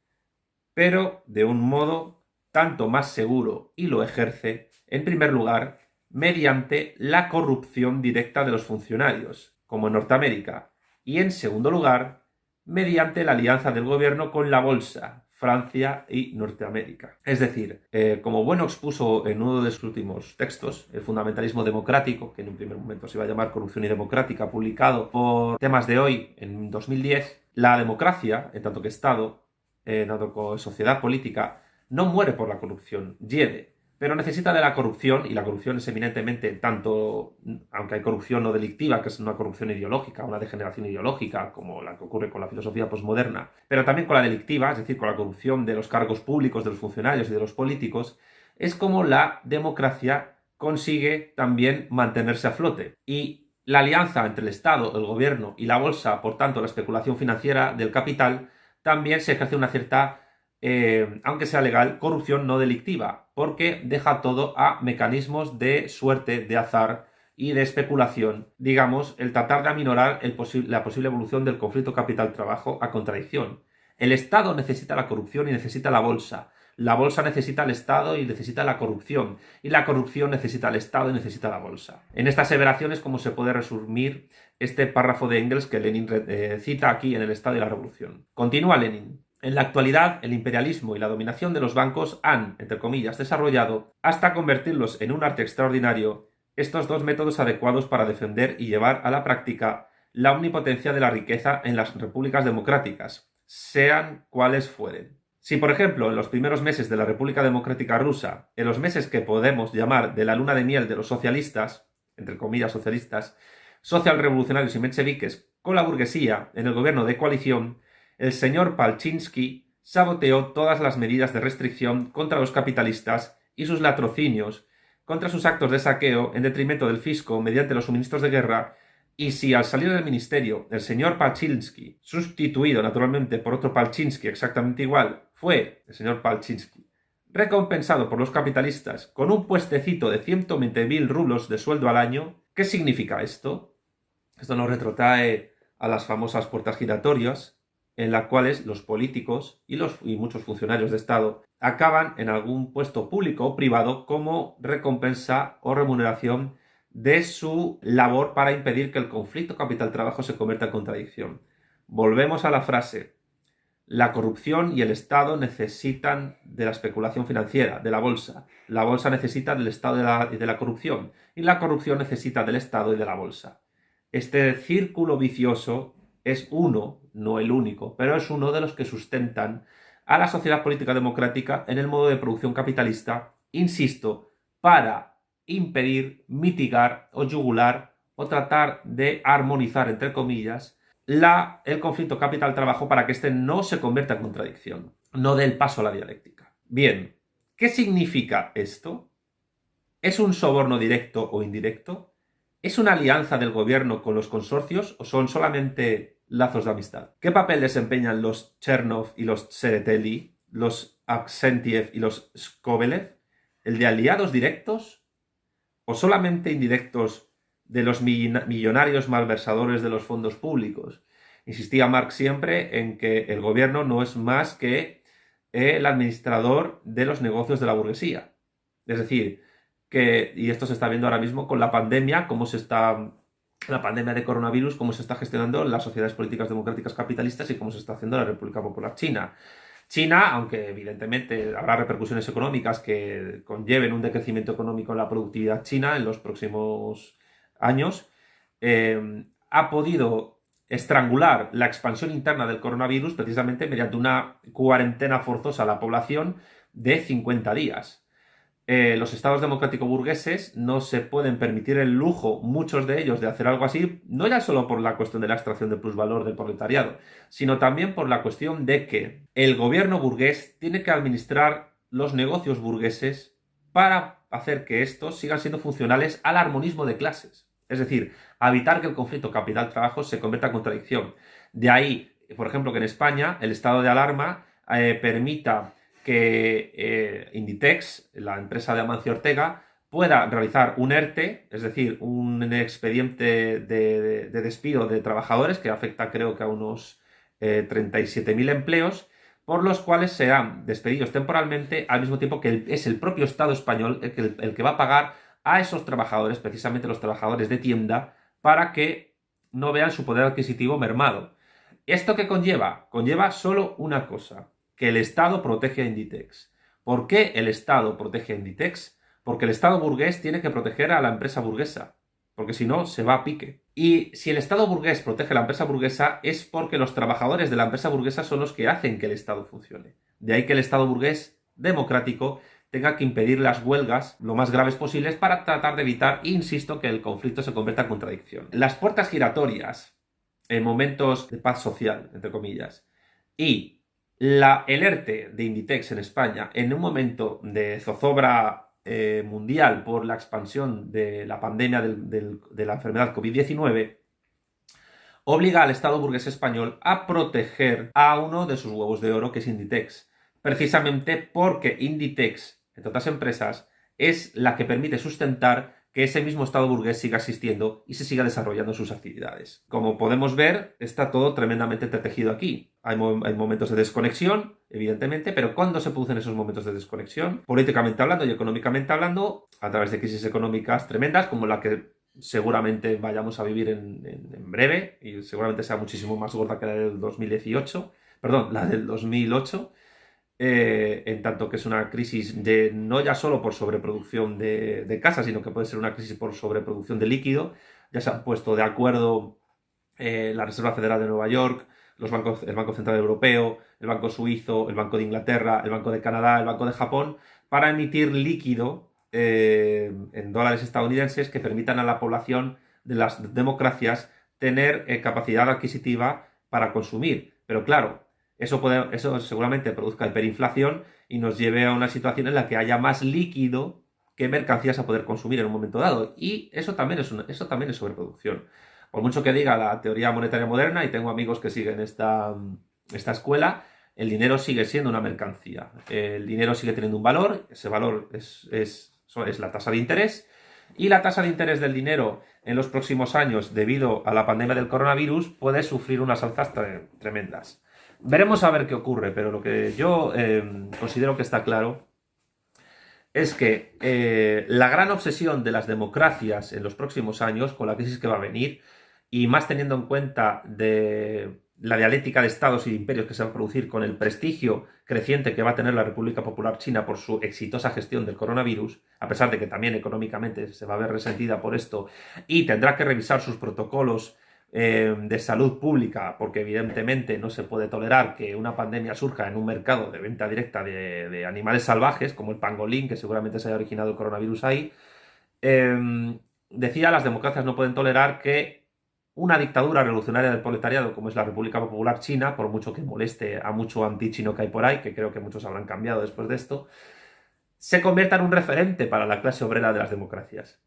pero de un modo tanto más seguro y lo ejerce, en primer lugar, mediante la corrupción directa de los funcionarios, como en Norteamérica, y en segundo lugar, mediante la alianza del gobierno con la bolsa, Francia y Norteamérica. Es decir, como Bueno expuso en uno de sus últimos textos, El fundamentalismo democrático, que en un primer momento se iba a llamar Corrupción y Democrática, publicado por Temas de Hoy en 2010, la democracia, en tanto que Estado, en tanto que sociedad política, no muere por la corrupción, hiede, pero necesita de la corrupción, y la corrupción es eminentemente tanto, aunque hay corrupción no delictiva, que es una corrupción ideológica, una degeneración ideológica, como la que ocurre con la filosofía posmoderna, pero también con la delictiva, es decir, con la corrupción de los cargos públicos, de los funcionarios y de los políticos, es como la democracia consigue también mantenerse a flote. Y la alianza entre el Estado, el gobierno y la bolsa, por tanto la especulación financiera del capital, también se ejerce una cierta aunque sea legal, corrupción no delictiva, porque deja todo a mecanismos de suerte, de azar y de especulación. Digamos, el tratar de aminorar la posible evolución del conflicto capital-trabajo a contradicción. El Estado necesita la corrupción y necesita la bolsa. La bolsa necesita al Estado y necesita la corrupción. Y la corrupción necesita al Estado y necesita la bolsa. En estas aseveraciones, como se puede resumir este párrafo de Engels que Lenin cita aquí en El Estado y la Revolución. Continúa Lenin. En la actualidad, el imperialismo y la dominación de los bancos han, entre comillas, desarrollado, hasta convertirlos en un arte extraordinario, estos dos métodos adecuados para defender y llevar a la práctica la omnipotencia de la riqueza en las repúblicas democráticas, sean cuales fueren. Si, por ejemplo, en los primeros meses de la República Democrática Rusa, en los meses que podemos llamar de la luna de miel de los socialistas, entre comillas socialistas, socialrevolucionarios y mencheviques, con la burguesía en el gobierno de coalición, el señor Palchinsky saboteó todas las medidas de restricción contra los capitalistas y sus latrocinios, contra sus actos de saqueo en detrimento del fisco mediante los suministros de guerra, y si al salir del ministerio el señor Palchinsky, sustituido naturalmente por otro Palchinsky exactamente igual, fue el señor Palchinsky recompensado por los capitalistas con un puestecito de 120.000 rublos de sueldo al año, ¿qué significa esto? Esto nos retrotrae a las famosas puertas giratorias, en las cuales los políticos y muchos funcionarios de Estado acaban en algún puesto público o privado como recompensa o remuneración de su labor para impedir que el conflicto capital-trabajo se convierta en contradicción. Volvemos a la frase: la corrupción y el Estado necesitan de la especulación financiera, de la bolsa. La bolsa necesita del Estado y de la corrupción, y la corrupción necesita del Estado y de la bolsa. Este círculo vicioso es uno, no el único, pero es uno de los que sustentan a la sociedad política democrática en el modo de producción capitalista, insisto, para impedir, mitigar o yugular o tratar de armonizar, entre comillas, el conflicto capital-trabajo para que este no se convierta en contradicción, no dé el paso a la dialéctica. Bien, ¿qué significa esto? ¿Es un soborno directo o indirecto? ¿Es una alianza del gobierno con los consorcios o son solamente lazos de amistad? ¿Qué papel desempeñan los Chernov y los Tsereteli, los Aksentiev y los Skobelev? ¿El de aliados directos o solamente indirectos de los millonarios malversadores de los fondos públicos? Insistía Marx siempre en que el gobierno no es más que el administrador de los negocios de la burguesía. Es decir, y esto se está viendo ahora mismo con la pandemia, la pandemia de coronavirus, cómo se está gestionando en las sociedades políticas democráticas capitalistas y cómo se está haciendo en la República Popular China. China, aunque evidentemente habrá repercusiones económicas que conlleven un decrecimiento económico en la productividad china en los próximos años, ha podido estrangular la expansión interna del coronavirus precisamente mediante una cuarentena forzosa a la población de 50 días. Los estados democrático-burgueses no se pueden permitir el lujo, muchos de ellos, de hacer algo así, no ya solo por la cuestión de la extracción de plusvalor del proletariado, sino también por la cuestión de que el gobierno burgués tiene que administrar los negocios burgueses para hacer que estos sigan siendo funcionales al armonismo de clases. Es decir, evitar que el conflicto capital-trabajo se convierta en contradicción. De ahí, por ejemplo, que en España el estado de alarma permita que Inditex, la empresa de Amancio Ortega, pueda realizar un ERTE, es decir, un expediente de despido de trabajadores que afecta creo que a unos 37.000 empleos, por los cuales serán despedidos temporalmente al mismo tiempo que es el propio Estado español el que va a pagar a esos trabajadores, precisamente los trabajadores de tienda, para que no vean su poder adquisitivo mermado. ¿Esto qué conlleva? Conlleva solo una cosa: que el Estado protege a Inditex. ¿Por qué el Estado protege a Inditex? Porque el Estado burgués tiene que proteger a la empresa burguesa, porque si no, se va a pique. Y si el Estado burgués protege a la empresa burguesa, es porque los trabajadores de la empresa burguesa son los que hacen que el Estado funcione. De ahí que el Estado burgués democrático tenga que impedir las huelgas lo más graves posibles para tratar de evitar, insisto, que el conflicto se convierta en contradicción. Las puertas giratorias en momentos de paz social, entre comillas, y el ERTE de Inditex en España en un momento de zozobra mundial por la expansión de la pandemia de la enfermedad COVID-19, obliga al Estado burgués español a proteger a uno de sus huevos de oro, que es Inditex, precisamente porque Inditex, entre otras empresas, es la que permite sustentar que ese mismo Estado burgués siga existiendo y se siga desarrollando sus actividades. Como podemos ver, está todo tremendamente entretejido aquí. Hay momentos de desconexión, evidentemente, pero ¿cuándo se producen esos momentos de desconexión? Políticamente hablando y económicamente hablando, a través de crisis económicas tremendas, como la que seguramente vayamos a vivir en breve, y seguramente sea muchísimo más gorda que la del 2018, perdón, la del 2008, en tanto que es una crisis no ya solo por sobreproducción de casas, sino que puede ser una crisis por sobreproducción de líquido. Ya se han puesto de acuerdo la Reserva Federal de Nueva York, el Banco Central Europeo, el Banco Suizo, el Banco de Inglaterra, el Banco de Canadá, el Banco de Japón, para emitir líquido en dólares estadounidenses que permitan a la población de las democracias tener capacidad adquisitiva para consumir. Pero claro, eso seguramente produzca hiperinflación y nos lleve a una situación en la que haya más líquido que mercancías a poder consumir en un momento dado. Y eso también es sobreproducción. Por mucho que diga la teoría monetaria moderna, y tengo amigos que siguen esta escuela, el dinero sigue siendo una mercancía. El dinero sigue teniendo un valor, ese valor es la tasa de interés, y la tasa de interés del dinero en los próximos años, debido a la pandemia del coronavirus, puede sufrir unas alzas tremendas. Veremos a ver qué ocurre, pero lo que yo considero que está claro es que la gran obsesión de las democracias en los próximos años, con la crisis que va a venir, y más teniendo en cuenta de la dialéctica de estados y de imperios que se va a producir con el prestigio creciente que va a tener la República Popular China por su exitosa gestión del coronavirus, a pesar de que también económicamente se va a ver resentida por esto y tendrá que revisar sus protocolos de salud pública, porque evidentemente no se puede tolerar que una pandemia surja en un mercado de venta directa de animales salvajes, como el pangolín, que seguramente se haya originado el coronavirus ahí. decía, las democracias no pueden tolerar que una dictadura revolucionaria del proletariado, como es la República Popular China, por mucho que moleste a mucho antichino que hay por ahí, que creo que muchos habrán cambiado después de esto, se convierta en un referente para la clase obrera de las democracias.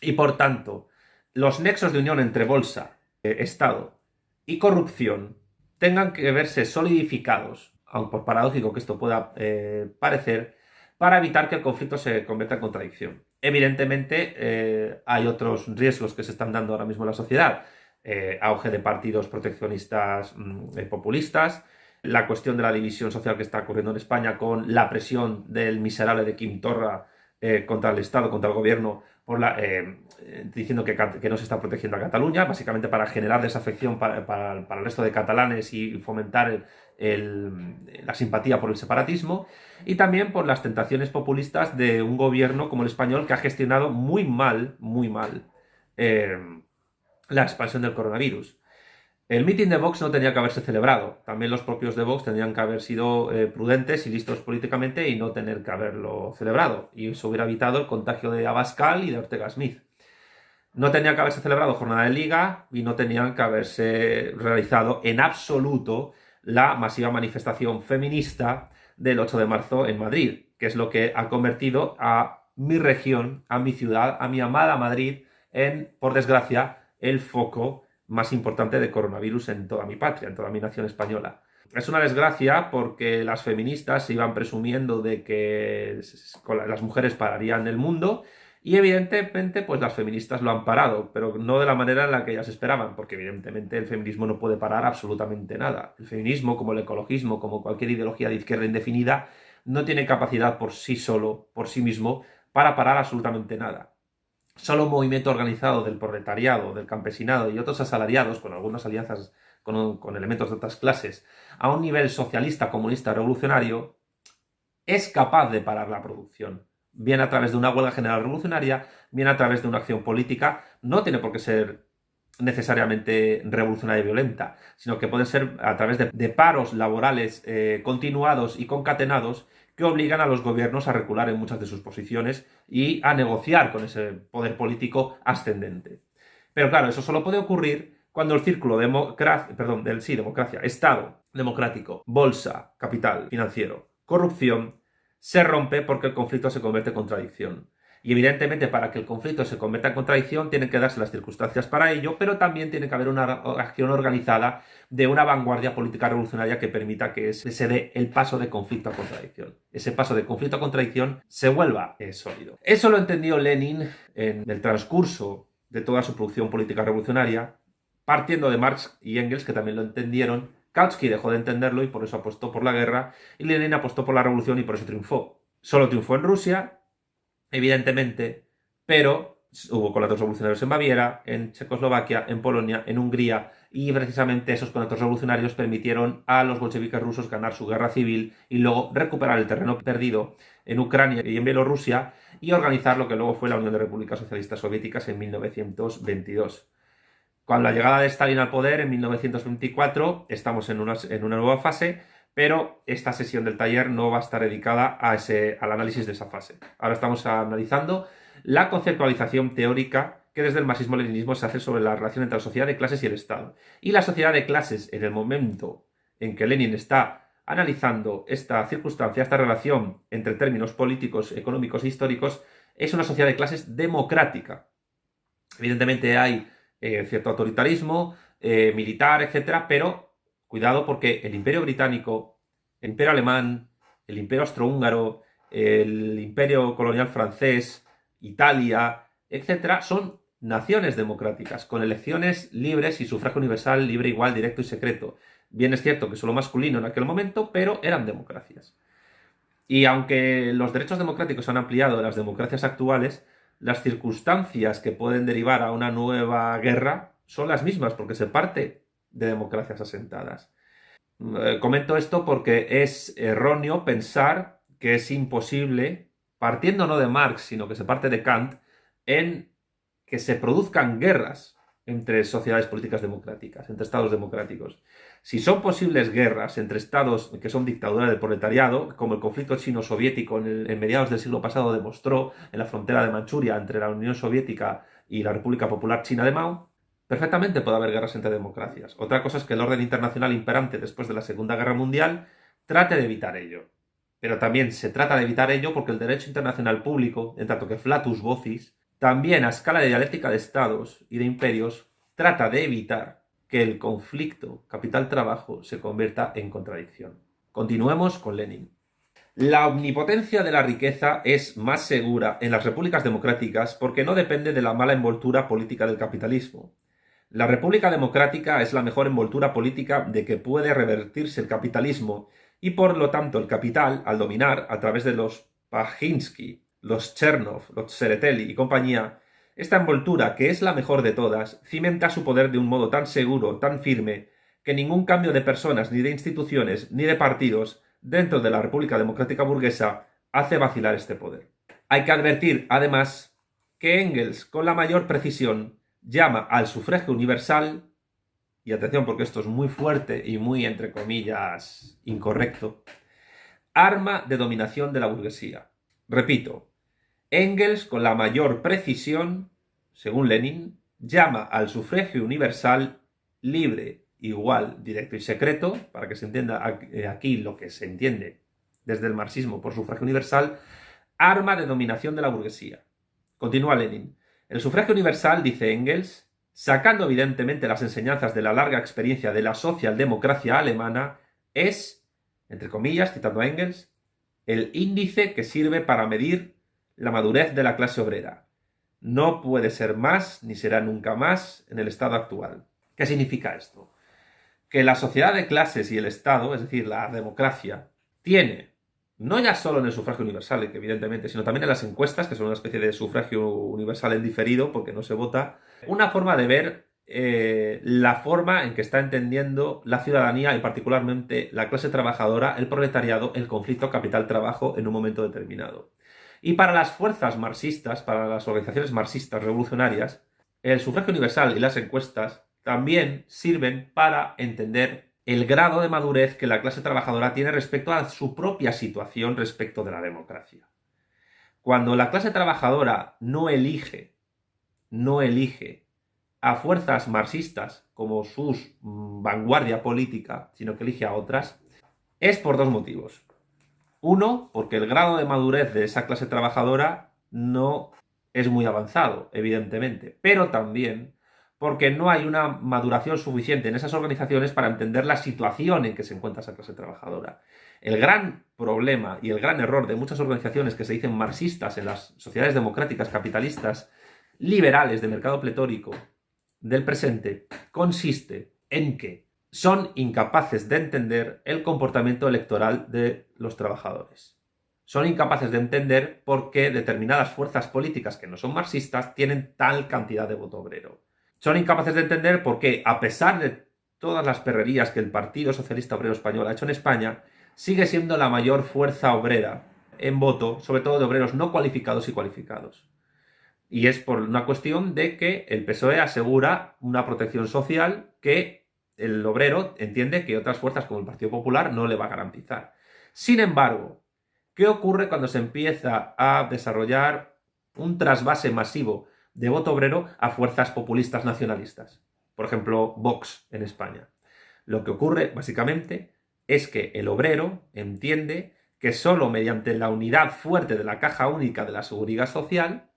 Y por tanto, los nexos de unión entre bolsa, Estado y corrupción tengan que verse solidificados, aun por paradójico que esto pueda parecer, para evitar que el conflicto se convierta en contradicción. Evidentemente, hay otros riesgos que se están dando ahora mismo en la sociedad. Auge de partidos proteccionistas populistas, la cuestión de la división social que está ocurriendo en España con la presión del miserable de Quim Torra contra el Estado, contra el gobierno, diciendo que no se está protegiendo a Cataluña, básicamente para generar desafección para el resto de catalanes y fomentar la simpatía por el separatismo, y también por las tentaciones populistas de un gobierno como el español que ha gestionado muy mal la expansión del coronavirus. El mitin de Vox no tenía que haberse celebrado. También los propios de Vox tendrían que haber sido prudentes y listos políticamente y no tener que haberlo celebrado. Y eso hubiera evitado el contagio de Abascal y de Ortega Smith. No tenía que haberse celebrado jornada de liga y no tenían que haberse realizado en absoluto la masiva manifestación feminista del 8 de marzo en Madrid, que es lo que ha convertido a mi región, a mi ciudad, a mi amada Madrid, en, por desgracia, el foco más importante de coronavirus en toda mi patria, en toda mi nación española. Es una desgracia porque las feministas se iban presumiendo de que las mujeres pararían el mundo y evidentemente pues las feministas lo han parado, pero no de la manera en la que ellas esperaban, porque evidentemente el feminismo no puede parar absolutamente nada. El feminismo, como el ecologismo, como cualquier ideología de izquierda indefinida, no tiene capacidad por sí solo, por sí mismo, para parar absolutamente nada. Solo un movimiento organizado del proletariado, del campesinado y otros asalariados, con algunas alianzas con elementos de otras clases, a un nivel socialista, comunista, revolucionario, es capaz de parar la producción. Bien a través de una huelga general revolucionaria, bien a través de una acción política. No tiene por qué ser necesariamente revolucionaria y violenta, sino que puede ser a través de paros laborales continuados y concatenados que obligan a los gobiernos a recular en muchas de sus posiciones y a negociar con ese poder político ascendente. Pero claro, eso solo puede ocurrir cuando el círculo democracia, Estado democrático, bolsa, capital financiero, corrupción, se rompe porque el conflicto se convierte en contradicción. Y evidentemente para que el conflicto se convierta en contradicción tienen que darse las circunstancias para ello, pero también tiene que haber una acción organizada de una vanguardia política revolucionaria que permita que se dé el paso de conflicto a contradicción. Ese paso de conflicto a contradicción se vuelva sólido. Eso lo entendió Lenin en el transcurso de toda su producción política revolucionaria, partiendo de Marx y Engels, que también lo entendieron. Kautsky dejó de entenderlo y por eso apostó por la guerra, y Lenin apostó por la revolución y por eso triunfó. Solo triunfó en Rusia, evidentemente, pero hubo conatos revolucionarios en Baviera, en Checoslovaquia, en Polonia, en Hungría, y precisamente esos conatos revolucionarios permitieron a los bolcheviques rusos ganar su guerra civil y luego recuperar el terreno perdido en Ucrania y en Bielorrusia y organizar lo que luego fue la Unión de Repúblicas Socialistas Soviéticas en 1922. Con la llegada de Stalin al poder en 1924 estamos en una nueva fase, pero esta sesión del taller no va a estar dedicada al análisis de esa fase. Ahora estamos analizando la conceptualización teórica que desde el marxismo-leninismo se hace sobre la relación entre la sociedad de clases y el Estado. Y la sociedad de clases, en el momento en que Lenin está analizando esta circunstancia, esta relación entre términos políticos, económicos e históricos, es una sociedad de clases democrática. Evidentemente hay cierto autoritarismo militar, etcétera, pero cuidado porque el Imperio Británico, el Imperio Alemán, el Imperio Austrohúngaro, el Imperio Colonial Francés, Italia, etcétera, son naciones democráticas, con elecciones libres y sufragio universal, libre, igual, directo y secreto. Bien es cierto que solo masculino en aquel momento, pero eran democracias. Y aunque los derechos democráticos se han ampliado en las democracias actuales, las circunstancias que pueden derivar a una nueva guerra son las mismas, porque se parte de democracias asentadas. Comento esto porque es erróneo pensar que es imposible, partiendo no de Marx, sino que se parte de Kant, en que se produzcan guerras entre sociedades políticas democráticas, entre estados democráticos. Si son posibles guerras entre estados que son dictaduras del proletariado, como el conflicto chino-soviético en mediados del siglo pasado demostró en la frontera de Manchuria entre la Unión Soviética y la República Popular China de Mao, perfectamente puede haber guerras entre democracias. Otra cosa es que el orden internacional imperante después de la Segunda Guerra Mundial trate de evitar ello. Pero también se trata de evitar ello porque el derecho internacional público, en tanto que flatus vocis, también a escala de dialéctica de estados y de imperios, trata de evitar que el conflicto capital-trabajo se convierta en contradicción. Continuemos con Lenin. La omnipotencia de la riqueza es más segura en las repúblicas democráticas porque no depende de la mala envoltura política del capitalismo. La república democrática es la mejor envoltura política de que puede revertirse el capitalismo y por lo tanto el capital, al dominar a través de los Pajinsky, los Chernov, los Tsereteli y compañía, esta envoltura, que es la mejor de todas, cimenta su poder de un modo tan seguro, tan firme, que ningún cambio de personas, ni de instituciones, ni de partidos dentro de la República Democrática Burguesa hace vacilar este poder. Hay que advertir, además, que Engels, con la mayor precisión, llama al sufragio universal, y atención porque esto es muy fuerte y muy, entre comillas, incorrecto, arma de dominación de la burguesía. Repito, Engels, con la mayor precisión, según Lenin, llama al sufragio universal libre, igual, directo y secreto, para que se entienda aquí lo que se entiende desde el marxismo por sufragio universal, arma de dominación de la burguesía. Continúa Lenin. El sufragio universal, dice Engels, sacando evidentemente las enseñanzas de la larga experiencia de la socialdemocracia alemana, es, entre comillas, citando a Engels, el índice que sirve para medir la madurez de la clase obrera. No puede ser más, ni será nunca más, en el estado actual. ¿Qué significa esto? Que la sociedad de clases y el Estado, es decir, la democracia, tiene, no ya solo en el sufragio universal, que evidentemente, sino también en las encuestas, que son una especie de sufragio universal en diferido, porque no se vota, una forma de ver la forma en que está entendiendo la ciudadanía y particularmente la clase trabajadora, el proletariado, el conflicto capital-trabajo en un momento determinado. Y para las fuerzas marxistas, para las organizaciones marxistas revolucionarias, el sufragio universal y las encuestas también sirven para entender el grado de madurez que la clase trabajadora tiene respecto a su propia situación respecto de la democracia. Cuando la clase trabajadora no elige a fuerzas marxistas como su vanguardia política, sino que elige a otras, es por dos motivos. Uno, porque el grado de madurez de esa clase trabajadora no es muy avanzado, evidentemente, pero también porque no hay una maduración suficiente en esas organizaciones para entender la situación en que se encuentra esa clase trabajadora. El gran problema y el gran error de muchas organizaciones que se dicen marxistas en las sociedades democráticas, capitalistas, liberales de mercado pletórico del presente, consiste en que son incapaces de entender el comportamiento electoral de los trabajadores. Son incapaces de entender por qué determinadas fuerzas políticas que no son marxistas tienen tal cantidad de voto obrero. Son incapaces de entender por qué, a pesar de todas las perrerías que el Partido Socialista Obrero Español ha hecho en España, sigue siendo la mayor fuerza obrera en voto, sobre todo de obreros no cualificados y cualificados. Y es por una cuestión de que el PSOE asegura una protección social que el obrero entiende que otras fuerzas como el Partido Popular no le va a garantizar. Sin embargo, ¿qué ocurre cuando se empieza a desarrollar un trasvase masivo de voto obrero a fuerzas populistas nacionalistas? Por ejemplo, Vox en España. Lo que ocurre, básicamente, es que el obrero entiende que solo mediante la unidad fuerte de la caja única de la seguridad social,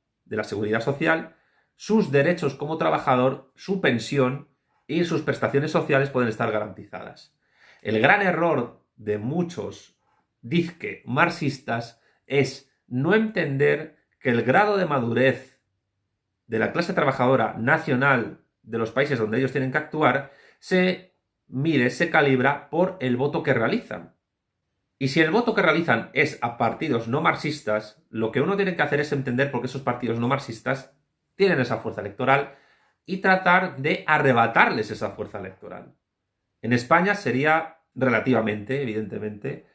sus derechos como trabajador, su pensión y sus prestaciones sociales pueden estar garantizadas. El gran error de muchos dizque marxistas es no entender que el grado de madurez de la clase trabajadora nacional de los países donde ellos tienen que actuar se mide, se calibra por el voto que realizan. Y si el voto que realizan es a partidos no marxistas, lo que uno tiene que hacer es entender por qué esos partidos no marxistas tienen esa fuerza electoral y tratar de arrebatarles esa fuerza electoral. En España sería relativamente, evidentemente,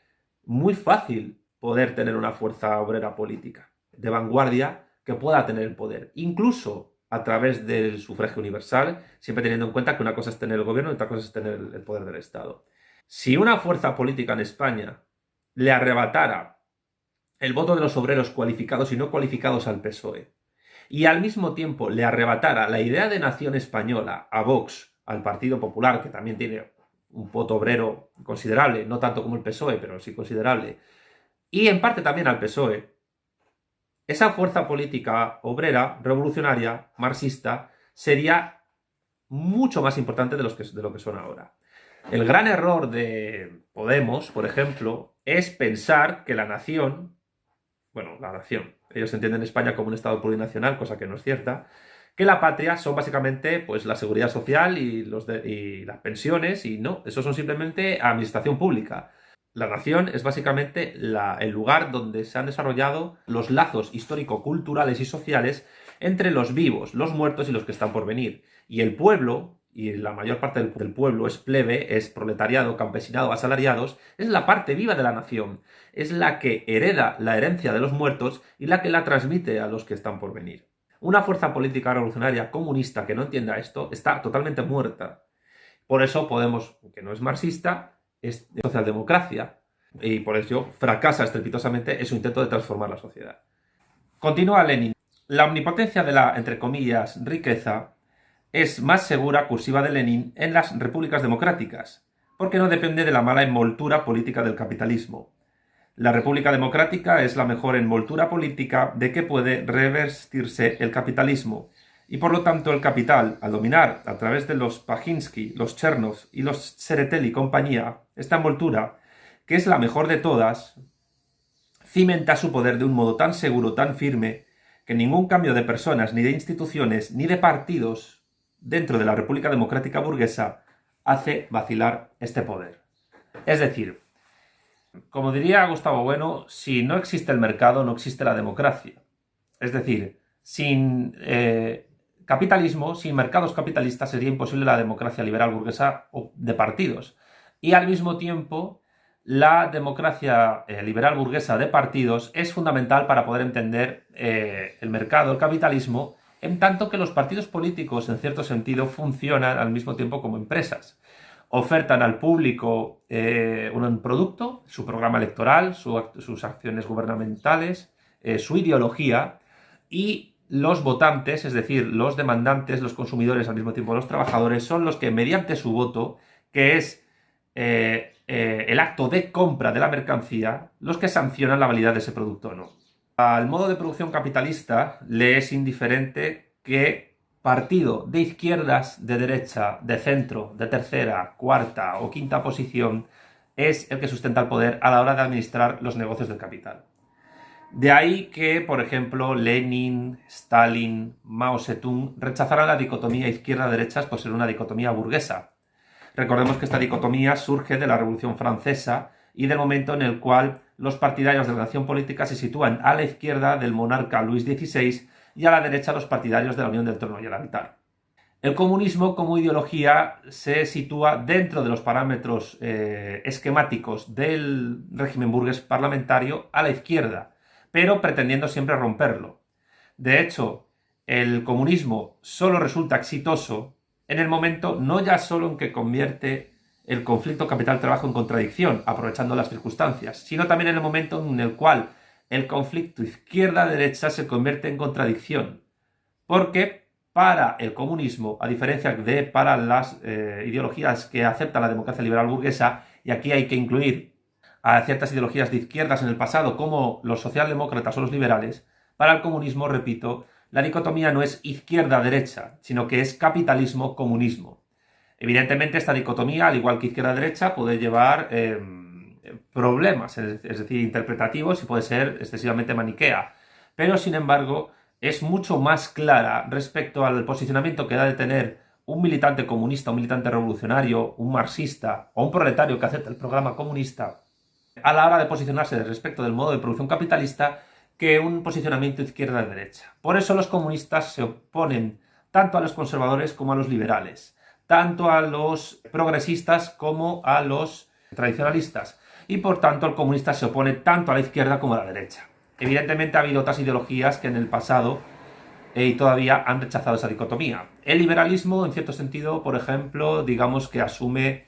muy fácil poder tener una fuerza obrera política de vanguardia que pueda tener el poder. Incluso a través del sufragio universal, siempre teniendo en cuenta que una cosa es tener el gobierno y otra cosa es tener el poder del Estado. Si una fuerza política en España le arrebatara el voto de los obreros cualificados y no cualificados al PSOE, y al mismo tiempo le arrebatara la idea de nación española a Vox, al Partido Popular, que también tiene un voto obrero considerable, no tanto como el PSOE, pero sí considerable, y en parte también al PSOE, esa fuerza política obrera, revolucionaria, marxista, sería mucho más importante de lo que son ahora. El gran error de Podemos, por ejemplo, es pensar que la nación, ellos entienden España como un Estado plurinacional, cosa que no es cierta, que la patria son básicamente pues, la seguridad social y las pensiones, y no, eso son simplemente administración pública. La nación es básicamente el lugar donde se han desarrollado los lazos histórico-culturales y sociales entre los vivos, los muertos y los que están por venir. Y el pueblo, y la mayor parte del pueblo es plebe, es proletariado, campesinado, asalariados, es la parte viva de la nación. Es la que hereda la herencia de los muertos y la que la transmite a los que están por venir. Una fuerza política revolucionaria comunista que no entienda esto está totalmente muerta. Por eso Podemos, que no es marxista, es socialdemocracia, y por ello fracasa estrepitosamente en su intento de transformar la sociedad. Continúa Lenin. La omnipotencia de la, entre comillas, riqueza es más segura, cursiva de Lenin, en las repúblicas democráticas, porque no depende de la mala envoltura política del capitalismo. La república democrática es la mejor envoltura política de que puede revestirse el capitalismo, y por lo tanto el capital, al dominar a través de los Pajinsky, los Chernov y los Tseretelli y compañía, esta envoltura, que es la mejor de todas, cimenta su poder de un modo tan seguro, tan firme, que ningún cambio de personas, ni de instituciones, ni de partidos dentro de la República Democrática Burguesa hace vacilar este poder. Es decir, como diría Gustavo Bueno, si no existe el mercado, no existe la democracia. Es decir, sin capitalismo, sin mercados capitalistas, sería imposible la democracia liberal burguesa o de partidos. Y al mismo tiempo, la democracia liberal burguesa de partidos es fundamental para poder entender el mercado, el capitalismo, en tanto que los partidos políticos, en cierto sentido, funcionan al mismo tiempo como empresas. Ofertan al público un producto, su programa electoral, sus acciones gubernamentales, su ideología, y los votantes, es decir, los demandantes, los consumidores, al mismo tiempo los trabajadores, son los que mediante su voto, que es el acto de compra de la mercancía, los que sancionan la validez de ese producto o no. Al modo de producción capitalista le es indiferente que partido de izquierdas, de derecha, de centro, de tercera, cuarta o quinta posición es el que sustenta el poder a la hora de administrar los negocios del capital. De ahí que, por ejemplo, Lenin, Stalin, Mao Zedong rechazaran la dicotomía izquierda-derechas por ser una dicotomía burguesa. Recordemos que esta dicotomía surge de la Revolución Francesa y del momento en el cual los partidarios de la nación política se sitúan a la izquierda del monarca Luis XVI y a la derecha los partidarios de la Unión del Trono y el Altar. El comunismo como ideología se sitúa dentro de los parámetros esquemáticos del régimen burgués parlamentario a la izquierda, pero pretendiendo siempre romperlo. De hecho, el comunismo solo resulta exitoso en el momento no ya solo en que convierte el conflicto capital-trabajo en contradicción, aprovechando las circunstancias, sino también en el momento en el cual el conflicto izquierda-derecha se convierte en contradicción. Porque para el comunismo, a diferencia de para las ideologías que aceptan la democracia liberal burguesa, y aquí hay que incluir a ciertas ideologías de izquierdas en el pasado, como los socialdemócratas o los liberales, para el comunismo, repito, la dicotomía no es izquierda-derecha, sino que es capitalismo-comunismo. Evidentemente, esta dicotomía, al igual que izquierda-derecha, puede llevar problemas, es decir, interpretativos, y puede ser excesivamente maniquea. Pero, sin embargo, es mucho más clara respecto al posicionamiento que da de tener un militante comunista, un militante revolucionario, un marxista o un proletario que acepta el programa comunista a la hora de posicionarse respecto del modo de producción capitalista que un posicionamiento izquierda-derecha. Por eso los comunistas se oponen tanto a los conservadores como a los liberales, tanto a los progresistas como a los tradicionalistas, y por tanto el comunista se opone tanto a la izquierda como a la derecha. Evidentemente ha habido otras ideologías que en el pasado y todavía han rechazado esa dicotomía. El liberalismo, en cierto sentido, por ejemplo, digamos que asume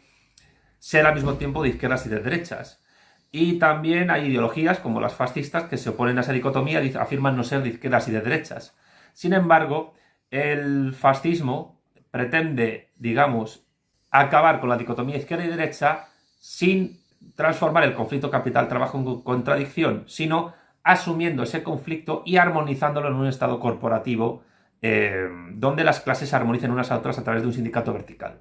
ser al mismo tiempo de izquierdas y de derechas. Y también hay ideologías como las fascistas que se oponen a esa dicotomía y afirman no ser de izquierdas y de derechas. Sin embargo, el fascismo pretende, digamos, acabar con la dicotomía izquierda y derecha sin transformar el conflicto capital-trabajo en contradicción, sino asumiendo ese conflicto y armonizándolo en un estado corporativo donde las clases se armonicen unas a otras a través de un sindicato vertical.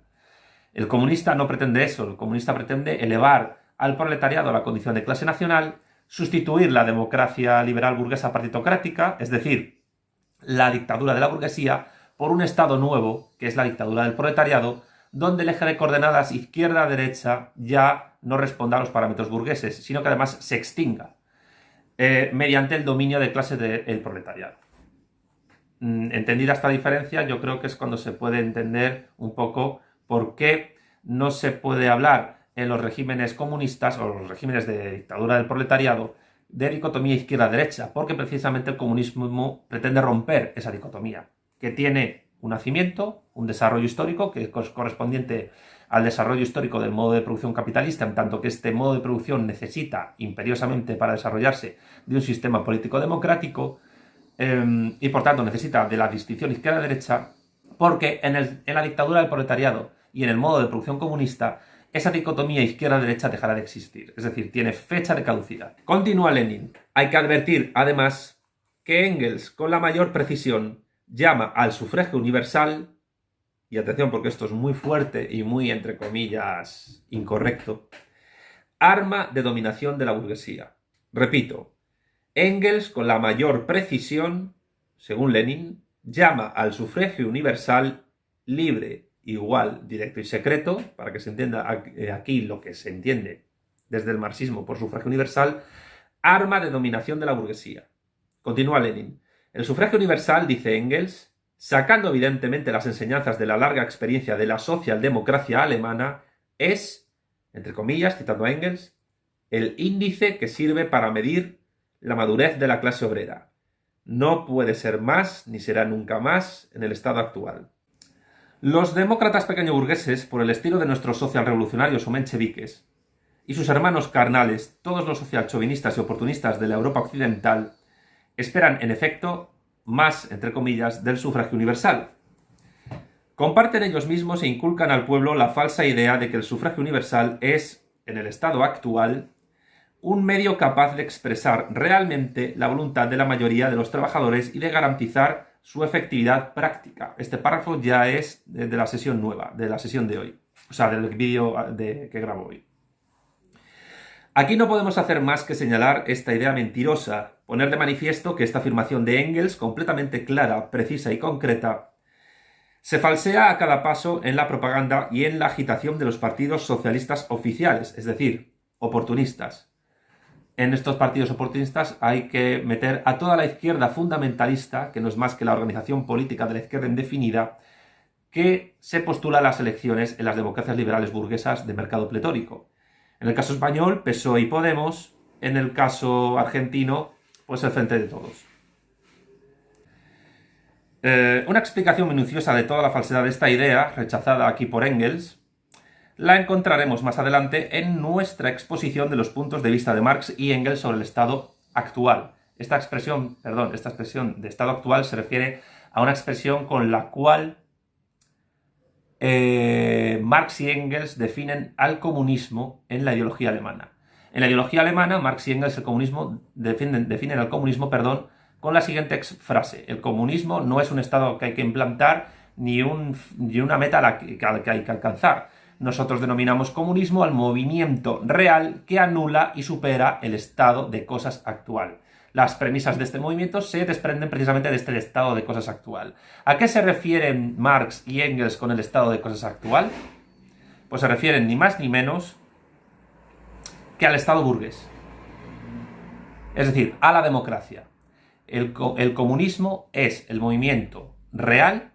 El comunista no pretende eso, el comunista pretende elevar al proletariado a la condición de clase nacional, sustituir la democracia liberal burguesa partitocrática, es decir, la dictadura de la burguesía, por un estado nuevo, que es la dictadura del proletariado, donde el eje de coordenadas izquierda-derecha ya no responda a los parámetros burgueses, sino que además se extinga mediante el dominio de clase del proletariado. Entendida esta diferencia, yo creo que es cuando se puede entender un poco por qué no se puede hablar en los regímenes comunistas o los regímenes de dictadura del proletariado de dicotomía izquierda-derecha, porque precisamente el comunismo pretende romper esa dicotomía, que tiene un nacimiento, un desarrollo histórico, que es correspondiente al desarrollo histórico del modo de producción capitalista, en tanto que este modo de producción necesita imperiosamente para desarrollarse de un sistema político democrático, y por tanto necesita de la distinción izquierda-derecha, porque en la dictadura del proletariado y en el modo de producción comunista, esa dicotomía izquierda-derecha dejará de existir, es decir, tiene fecha de caducidad. Continúa Lenin. Hay que advertir, además, que Engels, con la mayor precisión, llama al sufragio universal, y atención porque esto es muy fuerte y muy, entre comillas, incorrecto, arma de dominación de la burguesía. Repito, Engels, con la mayor precisión, según Lenin, llama al sufragio universal libre, igual, directo y secreto, para que se entienda aquí lo que se entiende desde el marxismo por sufragio universal, arma de dominación de la burguesía. Continúa Lenin. El sufragio universal, dice Engels, sacando evidentemente las enseñanzas de la larga experiencia de la socialdemocracia alemana, es, entre comillas, citando a Engels, el índice que sirve para medir la madurez de la clase obrera. No puede ser más, ni será nunca más, en el estado actual. Los demócratas pequeñoburgueses, por el estilo de nuestros socialrevolucionarios o mencheviques, y sus hermanos carnales, todos los socialchauvinistas y oportunistas de la Europa occidental, esperan, en efecto, más, entre comillas, del sufragio universal. Comparten ellos mismos e inculcan al pueblo la falsa idea de que el sufragio universal es, en el estado actual, un medio capaz de expresar realmente la voluntad de la mayoría de los trabajadores y de garantizar su efectividad práctica. Este párrafo ya es de la sesión nueva, de la sesión de hoy, o sea, del vídeo que grabo hoy. Aquí no podemos hacer más que señalar esta idea mentirosa, poner de manifiesto que esta afirmación de Engels, completamente clara, precisa y concreta, se falsea a cada paso en la propaganda y en la agitación de los partidos socialistas oficiales, es decir, oportunistas. En estos partidos oportunistas hay que meter a toda la izquierda fundamentalista, que no es más que la organización política de la izquierda indefinida, que se postula a las elecciones en las democracias liberales burguesas de mercado pletórico. En el caso español, PSOE y Podemos. En el caso argentino, pues el Frente de Todos. Una explicación minuciosa de toda la falsedad de esta idea, rechazada aquí por Engels, la encontraremos más adelante en nuestra exposición de los puntos de vista de Marx y Engels sobre el estado actual. Esta expresión de estado actual se refiere a una expresión con la cual Marx y Engels definen al comunismo en la ideología alemana. En la ideología alemana, Marx y Engels definen al comunismo con la siguiente frase: el comunismo no es un estado que hay que implantar ni una meta a la que hay que alcanzar. Nosotros denominamos comunismo al movimiento real que anula y supera el estado de cosas actual. Las premisas de este movimiento se desprenden precisamente de este estado de cosas actual. ¿A qué se refieren Marx y Engels con el estado de cosas actual? Pues se refieren ni más ni menos que al estado burgués. Es decir, a la democracia. El comunismo es el movimiento real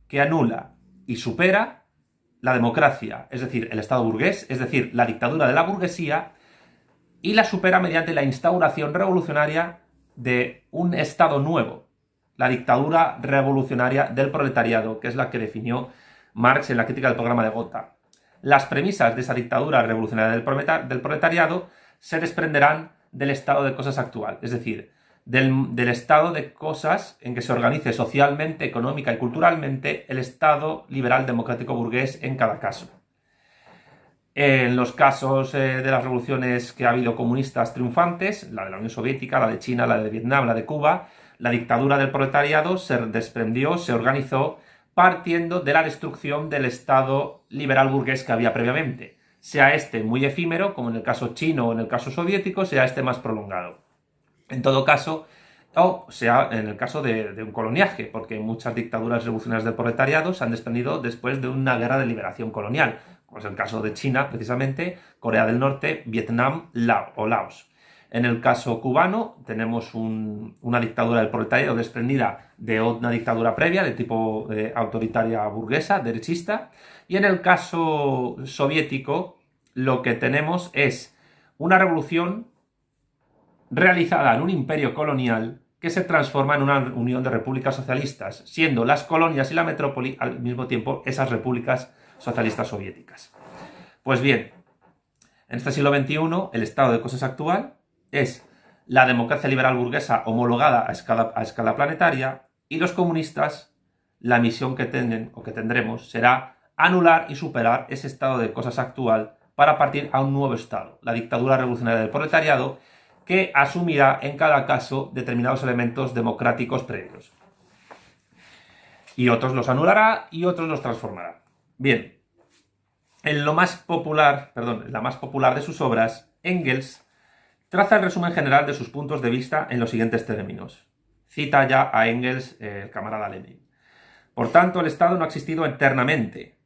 que anula y supera la democracia, es decir, el estado burgués, es decir, la dictadura de la burguesía, y la supera mediante la instauración revolucionaria de un estado nuevo, la dictadura revolucionaria del proletariado, que es la que definió Marx en la crítica del programa de Gotha. Las premisas de esa dictadura revolucionaria del proletariado se desprenderán del estado de cosas actual, es decir, del estado de cosas en que se organice socialmente, económica y culturalmente el Estado liberal democrático burgués en cada caso. En los casos de las revoluciones que ha habido comunistas triunfantes, la de la Unión Soviética, la de China, la de Vietnam, la de Cuba, la dictadura del proletariado se desprendió, se organizó partiendo de la destrucción del Estado liberal burgués que había previamente, sea este muy efímero, como en el caso chino o en el caso soviético, sea este más prolongado. En todo caso, o sea en el caso de un coloniaje, porque muchas dictaduras revolucionarias del proletariado se han desprendido después de una guerra de liberación colonial, como es el caso de China, precisamente, Corea del Norte, Vietnam o Laos. En el caso cubano tenemos una dictadura del proletariado desprendida de una dictadura previa de tipo autoritaria burguesa, derechista, y en el caso soviético lo que tenemos es una revolución realizada en un imperio colonial que se transforma en una unión de repúblicas socialistas, siendo las colonias y la metrópoli al mismo tiempo esas repúblicas socialistas soviéticas. Pues bien, en este siglo XXI el estado de cosas actual es la democracia liberal burguesa homologada a escala planetaria, y los comunistas, la misión que tienen o que tendremos será anular y superar ese estado de cosas actual para partir a un nuevo estado, la dictadura revolucionaria del proletariado, que asumirá en cada caso determinados elementos democráticos previos. Y otros los anulará y otros los transformará. Bien, en la más popular de sus obras, Engels traza el resumen general de sus puntos de vista en los siguientes términos. Cita ya a Engels el camarada Lenin. Por tanto, el Estado no ha existido eternamente.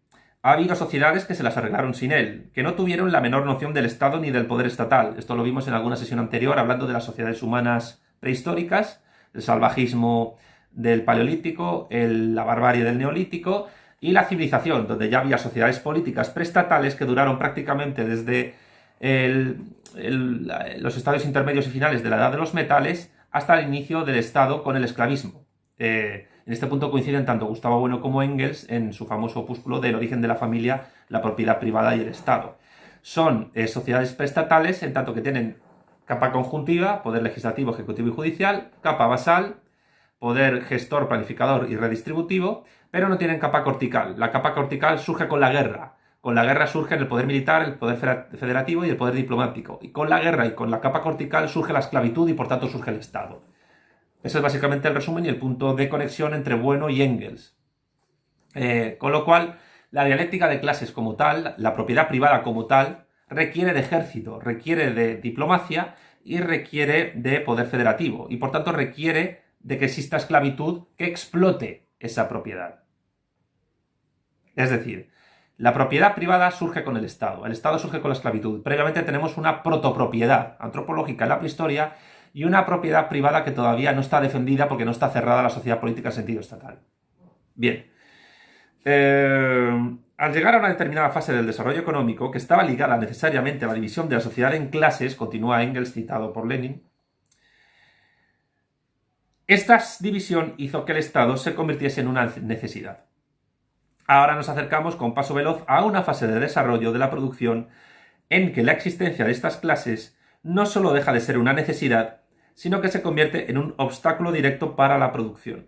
Ha habido sociedades que se las arreglaron sin él, que no tuvieron la menor noción del Estado ni del poder estatal. Esto lo vimos en alguna sesión anterior, hablando de las sociedades humanas prehistóricas, el salvajismo del Paleolítico, la barbarie del Neolítico y la civilización, donde ya había sociedades políticas preestatales que duraron prácticamente desde los estadios intermedios y finales de la Edad de los Metales hasta el inicio del Estado con el esclavismo. En este punto coinciden tanto Gustavo Bueno como Engels en su famoso opúsculo del origen de la familia, la propiedad privada y el Estado. Son sociedades preestatales en tanto que tienen capa conjuntiva, poder legislativo, ejecutivo y judicial, capa basal, poder gestor, planificador y redistributivo, pero no tienen capa cortical. La capa cortical surge con la guerra. Con la guerra surge el poder militar, el poder federativo y el poder diplomático. Y con la guerra y con la capa cortical surge la esclavitud y por tanto surge el Estado. Ese es básicamente el resumen y el punto de conexión entre Bueno y Engels. Con lo cual, la dialéctica de clases como tal, la propiedad privada como tal, requiere de ejército, requiere de diplomacia y requiere de poder federativo. Y por tanto requiere de que exista esclavitud que explote esa propiedad. Es decir, la propiedad privada surge con el Estado surge con la esclavitud. Previamente tenemos una protopropiedad antropológica en la prehistoria y una propiedad privada que todavía no está defendida porque no está cerrada a la sociedad política en sentido estatal. Bien. Al llegar a una determinada fase del desarrollo económico, que estaba ligada necesariamente a la división de la sociedad en clases, continúa Engels citado por Lenin, esta división hizo que el Estado se convirtiese en una necesidad. Ahora nos acercamos con paso veloz a una fase de desarrollo de la producción en que la existencia de estas clases no solo deja de ser una necesidad, sino que se convierte en un obstáculo directo para la producción.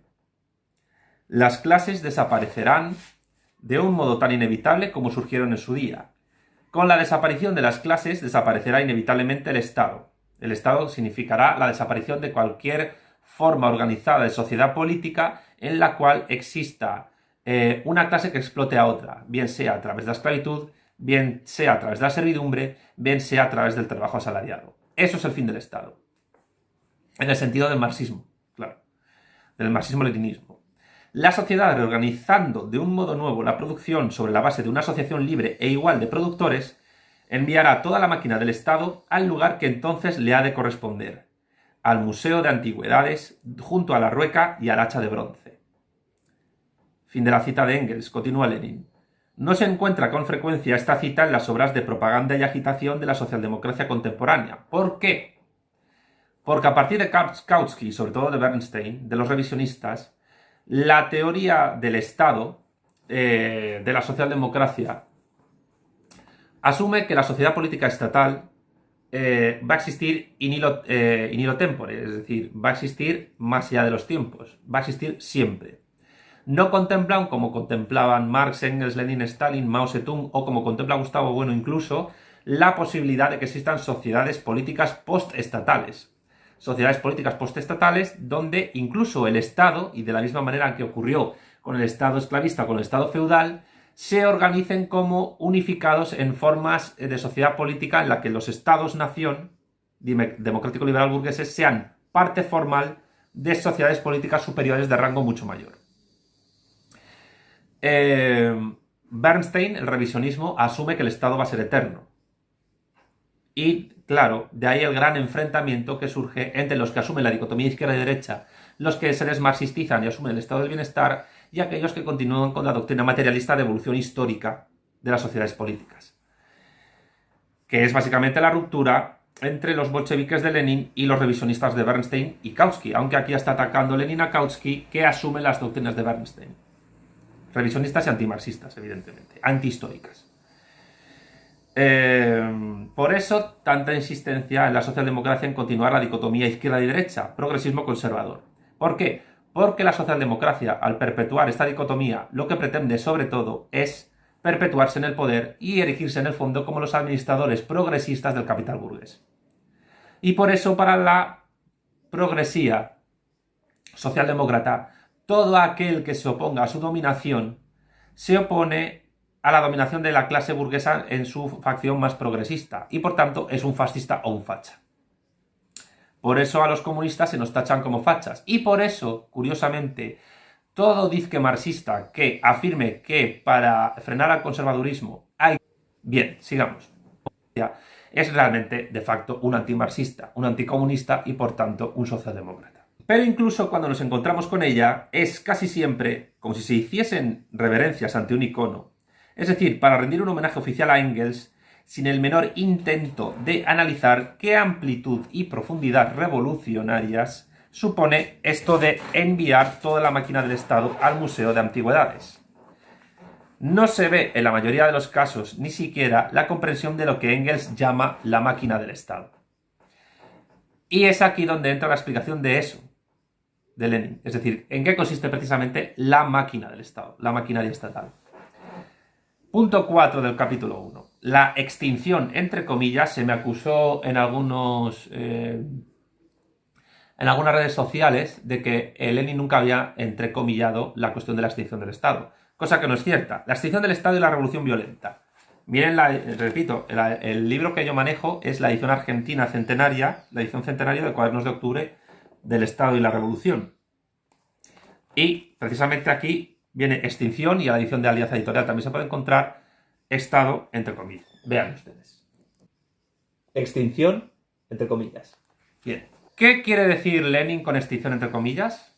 Las clases desaparecerán de un modo tan inevitable como surgieron en su día. Con la desaparición de las clases desaparecerá inevitablemente el Estado. El Estado significará la desaparición de cualquier forma organizada de sociedad política en la cual exista una clase que explote a otra, bien sea a través de la esclavitud, bien sea a través de la servidumbre, bien sea a través del trabajo asalariado. Eso es el fin del Estado. En el sentido del marxismo, claro, del marxismo-leninismo. La sociedad, reorganizando de un modo nuevo la producción sobre la base de una asociación libre e igual de productores, enviará toda la máquina del Estado al lugar que entonces le ha de corresponder, al Museo de Antigüedades, junto a la rueca y al hacha de bronce. Fin de la cita de Engels, continúa Lenin. No se encuentra con frecuencia esta cita en las obras de propaganda y agitación de la socialdemocracia contemporánea. ¿Por qué? Porque a partir de Kautsky, sobre todo de Bernstein, de los revisionistas, la teoría del Estado, de la socialdemocracia, asume que la sociedad política estatal va a existir in illo tempore, es decir, va a existir más allá de los tiempos, va a existir siempre. No contemplan, como contemplaban Marx, Engels, Lenin, Stalin, Mao Zedong, o como contempla Gustavo Bueno incluso, la posibilidad de que existan sociedades políticas postestatales. Sociedades políticas postestatales donde incluso el Estado, y de la misma manera que ocurrió con el Estado esclavista, con el Estado feudal, se organicen como unificados en formas de sociedad política en la que los Estados-nación, democrático-liberal burgueses, sean parte formal de sociedades políticas superiores de rango mucho mayor. Bernstein, el revisionismo, asume que el Estado va a ser eterno. Y, claro, de ahí el gran enfrentamiento que surge entre los que asumen la dicotomía izquierda y derecha, los que se desmarxistizan y asumen el estado del bienestar, y aquellos que continúan con la doctrina materialista de evolución histórica de las sociedades políticas, que es básicamente la ruptura entre los bolcheviques de Lenin y los revisionistas de Bernstein y Kautsky, aunque aquí está atacando Lenin a Kautsky, que asume las doctrinas de Bernstein. Revisionistas y antimarxistas, evidentemente, antihistóricas. Por eso, tanta insistencia en la socialdemocracia en continuar la dicotomía izquierda y derecha, progresismo conservador. ¿Por qué? Porque la socialdemocracia, al perpetuar esta dicotomía, lo que pretende sobre todo es perpetuarse en el poder y erigirse en el fondo como los administradores progresistas del capital burgués. Y por eso, para la progresía socialdemócrata, todo aquel que se oponga a su dominación se opone a la dominación de la clase burguesa en su facción más progresista, y por tanto es un fascista o un facha. Por eso a los comunistas se nos tachan como fachas, y por eso, curiosamente, todo disque marxista que afirme que para frenar al conservadurismo hay... Bien, sigamos. Es realmente, de facto, un antimarxista, un anticomunista y, por tanto, un socialdemócrata. Pero incluso cuando nos encontramos con ella, es casi siempre como si se hiciesen reverencias ante un icono, es decir, para rendir un homenaje oficial a Engels, sin el menor intento de analizar qué amplitud y profundidad revolucionarias supone esto de enviar toda la máquina del Estado al Museo de Antigüedades. No se ve en la mayoría de los casos ni siquiera la comprensión de lo que Engels llama la máquina del Estado. Y es aquí donde entra la explicación de eso, de Lenin. Es decir, en qué consiste precisamente la máquina del Estado, la maquinaria estatal. Punto 4 del capítulo 1. La extinción, entre comillas, se me acusó en algunas redes sociales de que Lenin nunca había entrecomillado la cuestión de la extinción del Estado, cosa que no es cierta. La extinción del Estado y la revolución violenta. Miren, repito, el libro que yo manejo es la edición argentina centenaria, la edición centenaria de Cuadernos de Octubre del Estado y la Revolución. Y precisamente aquí viene extinción, y a la edición de Alianza Editorial también se puede encontrar Estado, entre comillas. Vean ustedes. Extinción, entre comillas. Bien. ¿Qué quiere decir Lenin con extinción, entre comillas?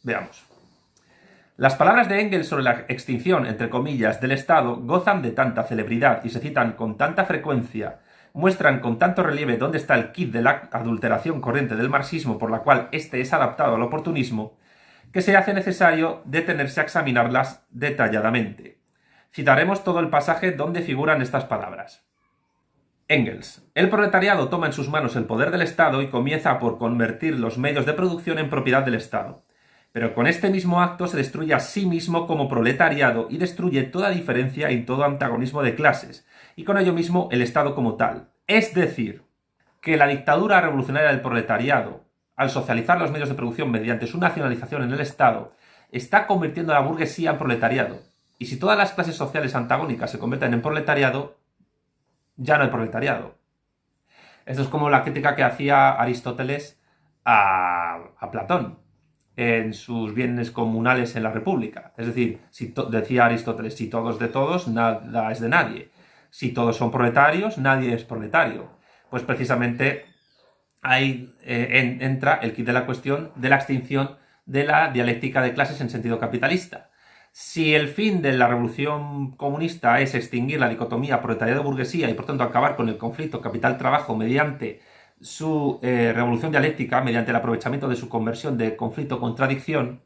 Veamos. Las palabras de Engels sobre la extinción, entre comillas, del Estado gozan de tanta celebridad y se citan con tanta frecuencia, muestran con tanto relieve dónde está el quid de la adulteración corriente del marxismo por la cual éste es adaptado al oportunismo, que se hace necesario detenerse a examinarlas detalladamente. Citaremos todo el pasaje donde figuran estas palabras. Engels. El proletariado toma en sus manos el poder del Estado y comienza por convertir los medios de producción en propiedad del Estado. Pero con este mismo acto se destruye a sí mismo como proletariado y destruye toda diferencia y todo antagonismo de clases, y con ello mismo el Estado como tal. Es decir, que la dictadura revolucionaria del proletariado, al socializar los medios de producción mediante su nacionalización en el Estado, está convirtiendo a la burguesía en proletariado. Y si todas las clases sociales antagónicas se convierten en proletariado, ya no hay proletariado. Esto es como la crítica que hacía Aristóteles a Platón en sus bienes comunales en la República. Es decir, decía Aristóteles, si todo es de todos, nada es de nadie. Si todos son proletarios, nadie es proletario. Pues precisamente ahí entra el quid de la cuestión de la extinción de la dialéctica de clases en sentido capitalista. Si el fin de la revolución comunista es extinguir la dicotomía proletariado-burguesía y por tanto acabar con el conflicto capital-trabajo mediante su revolución dialéctica mediante el aprovechamiento de su conversión de conflicto-contradicción,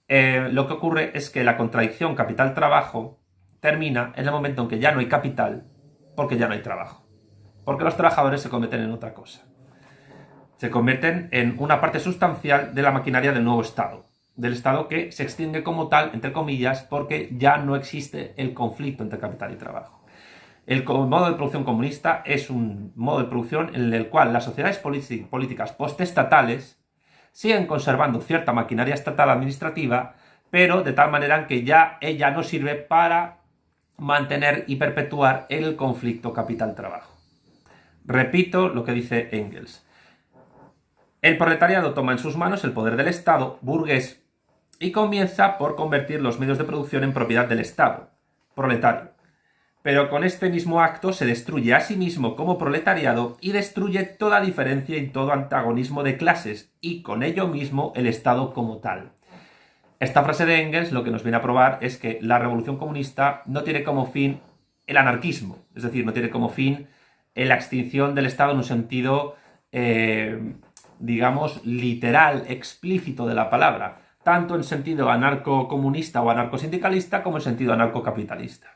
lo que ocurre es que la contradicción capital-trabajo termina en el momento en que ya no hay capital, porque ya no hay trabajo. Porque los trabajadores se convierten en otra cosa. Se convierten en una parte sustancial de la maquinaria del nuevo Estado. Del Estado que se extingue como tal, entre comillas, porque ya no existe el conflicto entre capital y trabajo. El modo de producción comunista es un modo de producción en el cual las sociedades políticas postestatales siguen conservando cierta maquinaria estatal administrativa, pero de tal manera que ya ella no sirve para mantener y perpetuar el conflicto capital-trabajo. Repito lo que dice Engels. El proletariado toma en sus manos el poder del Estado burgués y comienza por convertir los medios de producción en propiedad del Estado proletario. Pero con este mismo acto se destruye a sí mismo como proletariado y destruye toda diferencia y todo antagonismo de clases, y con ello mismo el Estado como tal. Esta frase de Engels lo que nos viene a probar es que la revolución comunista no tiene como fin el anarquismo, es decir, no tiene como fin la extinción del Estado en un sentido, digamos, literal, explícito de la palabra, tanto en sentido anarcocomunista o anarcosindicalista como en sentido anarcocapitalista.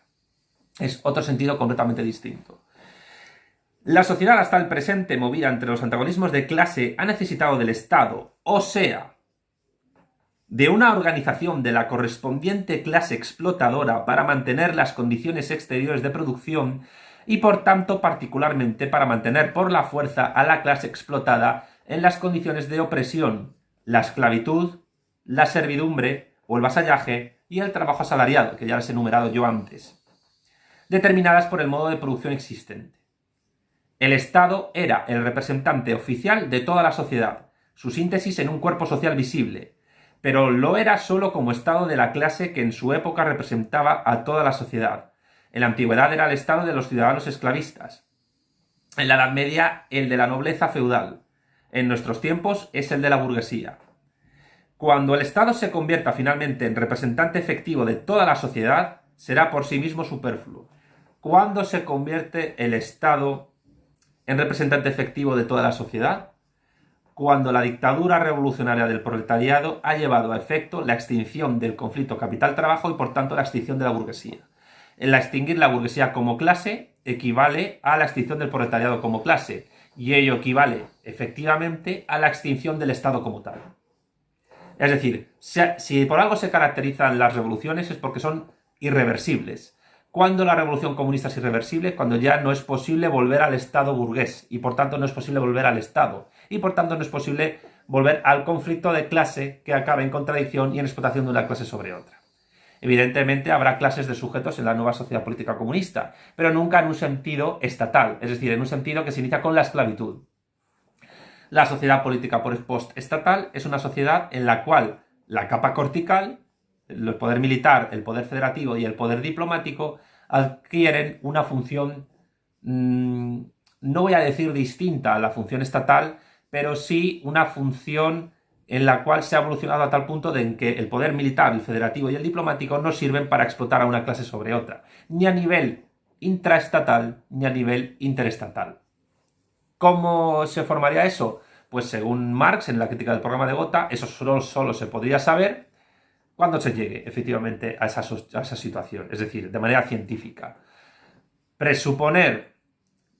Es otro sentido completamente distinto. La sociedad hasta el presente, movida entre los antagonismos de clase, ha necesitado del Estado, o sea, de una organización de la correspondiente clase explotadora para mantener las condiciones exteriores de producción y por tanto particularmente para mantener por la fuerza a la clase explotada en las condiciones de opresión, la esclavitud, la servidumbre o el vasallaje y el trabajo asalariado, que ya les he enumerado yo antes, determinadas por el modo de producción existente. El Estado era el representante oficial de toda la sociedad, su síntesis en un cuerpo social visible, pero lo era solo como Estado de la clase que en su época representaba a toda la sociedad. En la antigüedad era el Estado de los ciudadanos esclavistas. En la Edad Media, el de la nobleza feudal. En nuestros tiempos es el de la burguesía. Cuando el Estado se convierta finalmente en representante efectivo de toda la sociedad, será por sí mismo superfluo. ¿Cuándo se convierte el Estado en representante efectivo de toda la sociedad? Cuando la dictadura revolucionaria del proletariado ha llevado a efecto la extinción del conflicto capital-trabajo y por tanto la extinción de la burguesía. El extinguir la burguesía como clase equivale a la extinción del proletariado como clase, y ello equivale efectivamente a la extinción del Estado como tal. Es decir, si por algo se caracterizan las revoluciones es porque son irreversibles. ¿Cuándo la revolución comunista es irreversible? Cuando ya no es posible volver al Estado burgués y por tanto no es posible volver al Estado y por tanto no es posible volver al conflicto de clase que acaba en contradicción y en explotación de una clase sobre otra. Evidentemente habrá clases de sujetos en la nueva sociedad política comunista, pero nunca en un sentido estatal, es decir, en un sentido que se inicia con la esclavitud. La sociedad política post-estatal es una sociedad en la cual la capa cortical, el poder militar, el poder federativo y el poder diplomático adquieren una función, no voy a decir distinta a la función estatal, pero sí una función en la cual se ha evolucionado a tal punto de que el poder militar, el federativo y el diplomático no sirven para explotar a una clase sobre otra, ni a nivel intraestatal ni a nivel interestatal. ¿Cómo se formaría eso? Pues según Marx, en la crítica del programa de Gotha, eso solo se podría saber cuando se llegue efectivamente a esa situación, es decir, de manera científica. Presuponer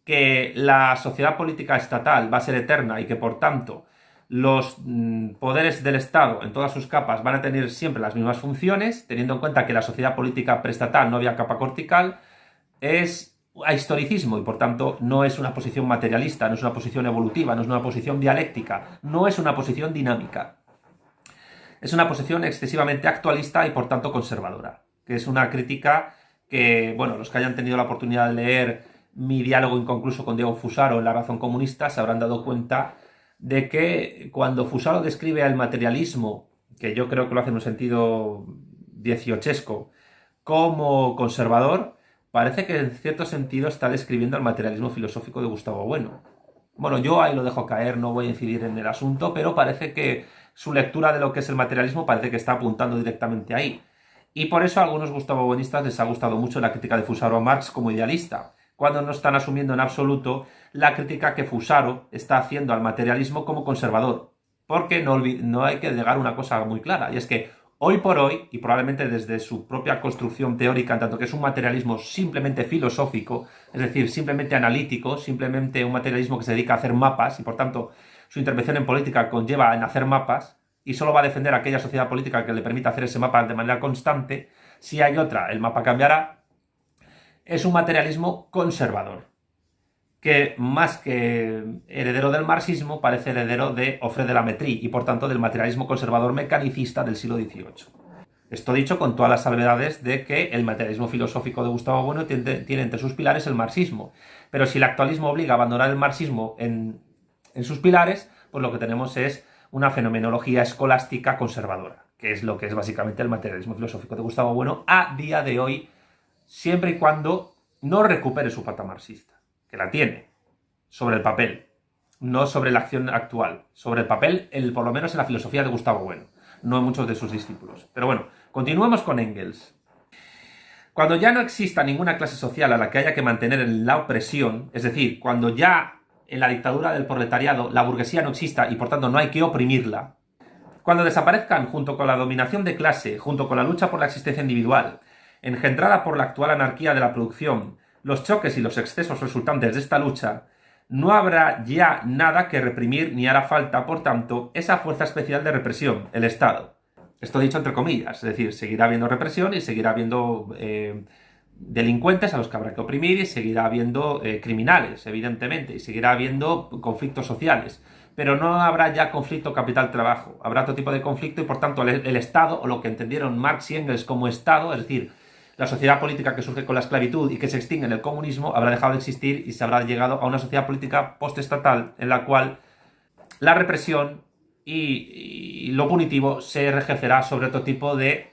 que la sociedad política estatal va a ser eterna y que por tanto los poderes del Estado en todas sus capas van a tener siempre las mismas funciones, teniendo en cuenta que la sociedad política preestatal no había capa cortical, es a historicismo y por tanto no es una posición materialista, no es una posición evolutiva, no es una posición dialéctica, no es una posición dinámica. Es una posición excesivamente actualista y por tanto conservadora, que es una crítica que, bueno, los que hayan tenido la oportunidad de leer mi diálogo inconcluso con Diego Fusaro en La razón comunista se habrán dado cuenta de que cuando Fusaro describe al materialismo, que yo creo que lo hace en un sentido dieciochesco, como conservador, parece que en cierto sentido está describiendo el materialismo filosófico de Gustavo Bueno. Bueno, yo ahí lo dejo caer, no voy a incidir en el asunto, pero parece que su lectura de lo que es el materialismo parece que está apuntando directamente ahí. Y por eso a algunos gustavobuenistas les ha gustado mucho la crítica de Fusaro a Marx como idealista, cuando no están asumiendo en absoluto la crítica que Fusaro está haciendo al materialismo como conservador. Porque no hay que negar una cosa muy clara, y es que hoy por hoy, y probablemente desde su propia construcción teórica, en tanto que es un materialismo simplemente filosófico, es decir, simplemente analítico, simplemente un materialismo que se dedica a hacer mapas, y por tanto su intervención en política conlleva en hacer mapas, y solo va a defender aquella sociedad política que le permita hacer ese mapa de manera constante. Si hay otra, el mapa cambiará. Es un materialismo conservador, que más que heredero del marxismo, parece heredero de Offre de la Métrie, y por tanto del materialismo conservador mecanicista del siglo XVIII. Esto dicho con todas las salvedades de que el materialismo filosófico de Gustavo Bueno tiene entre sus pilares el marxismo. Pero si el actualismo obliga a abandonar el marxismo en sus pilares, pues lo que tenemos es una fenomenología escolástica conservadora, que es lo que es básicamente el materialismo filosófico de Gustavo Bueno a día de hoy, siempre y cuando no recupere su pata marxista, que la tiene, sobre el papel, no sobre la acción actual, sobre el papel, por lo menos en la filosofía de Gustavo Bueno, no en muchos de sus discípulos. Pero bueno, continuemos con Engels. Cuando ya no exista ninguna clase social a la que haya que mantener en la opresión, es decir, cuando ya en la dictadura del proletariado la burguesía no exista y por tanto no hay que oprimirla, cuando desaparezcan junto con la dominación de clase, junto con la lucha por la existencia individual, engendrada por la actual anarquía de la producción, los choques y los excesos resultantes de esta lucha, no habrá ya nada que reprimir ni hará falta, por tanto, esa fuerza especial de represión, el Estado. Esto dicho entre comillas, es decir, seguirá habiendo represión y seguirá habiendo delincuentes a los que habrá que oprimir y seguirá habiendo criminales, evidentemente, y seguirá habiendo conflictos sociales. Pero no habrá ya conflicto capital-trabajo, habrá otro tipo de conflicto y por tanto el Estado, o lo que entendieron Marx y Engels como Estado, es decir, la sociedad política que surge con la esclavitud y que se extingue en el comunismo, habrá dejado de existir y se habrá llegado a una sociedad política postestatal en la cual la represión y lo punitivo se ejercerá sobre otro tipo de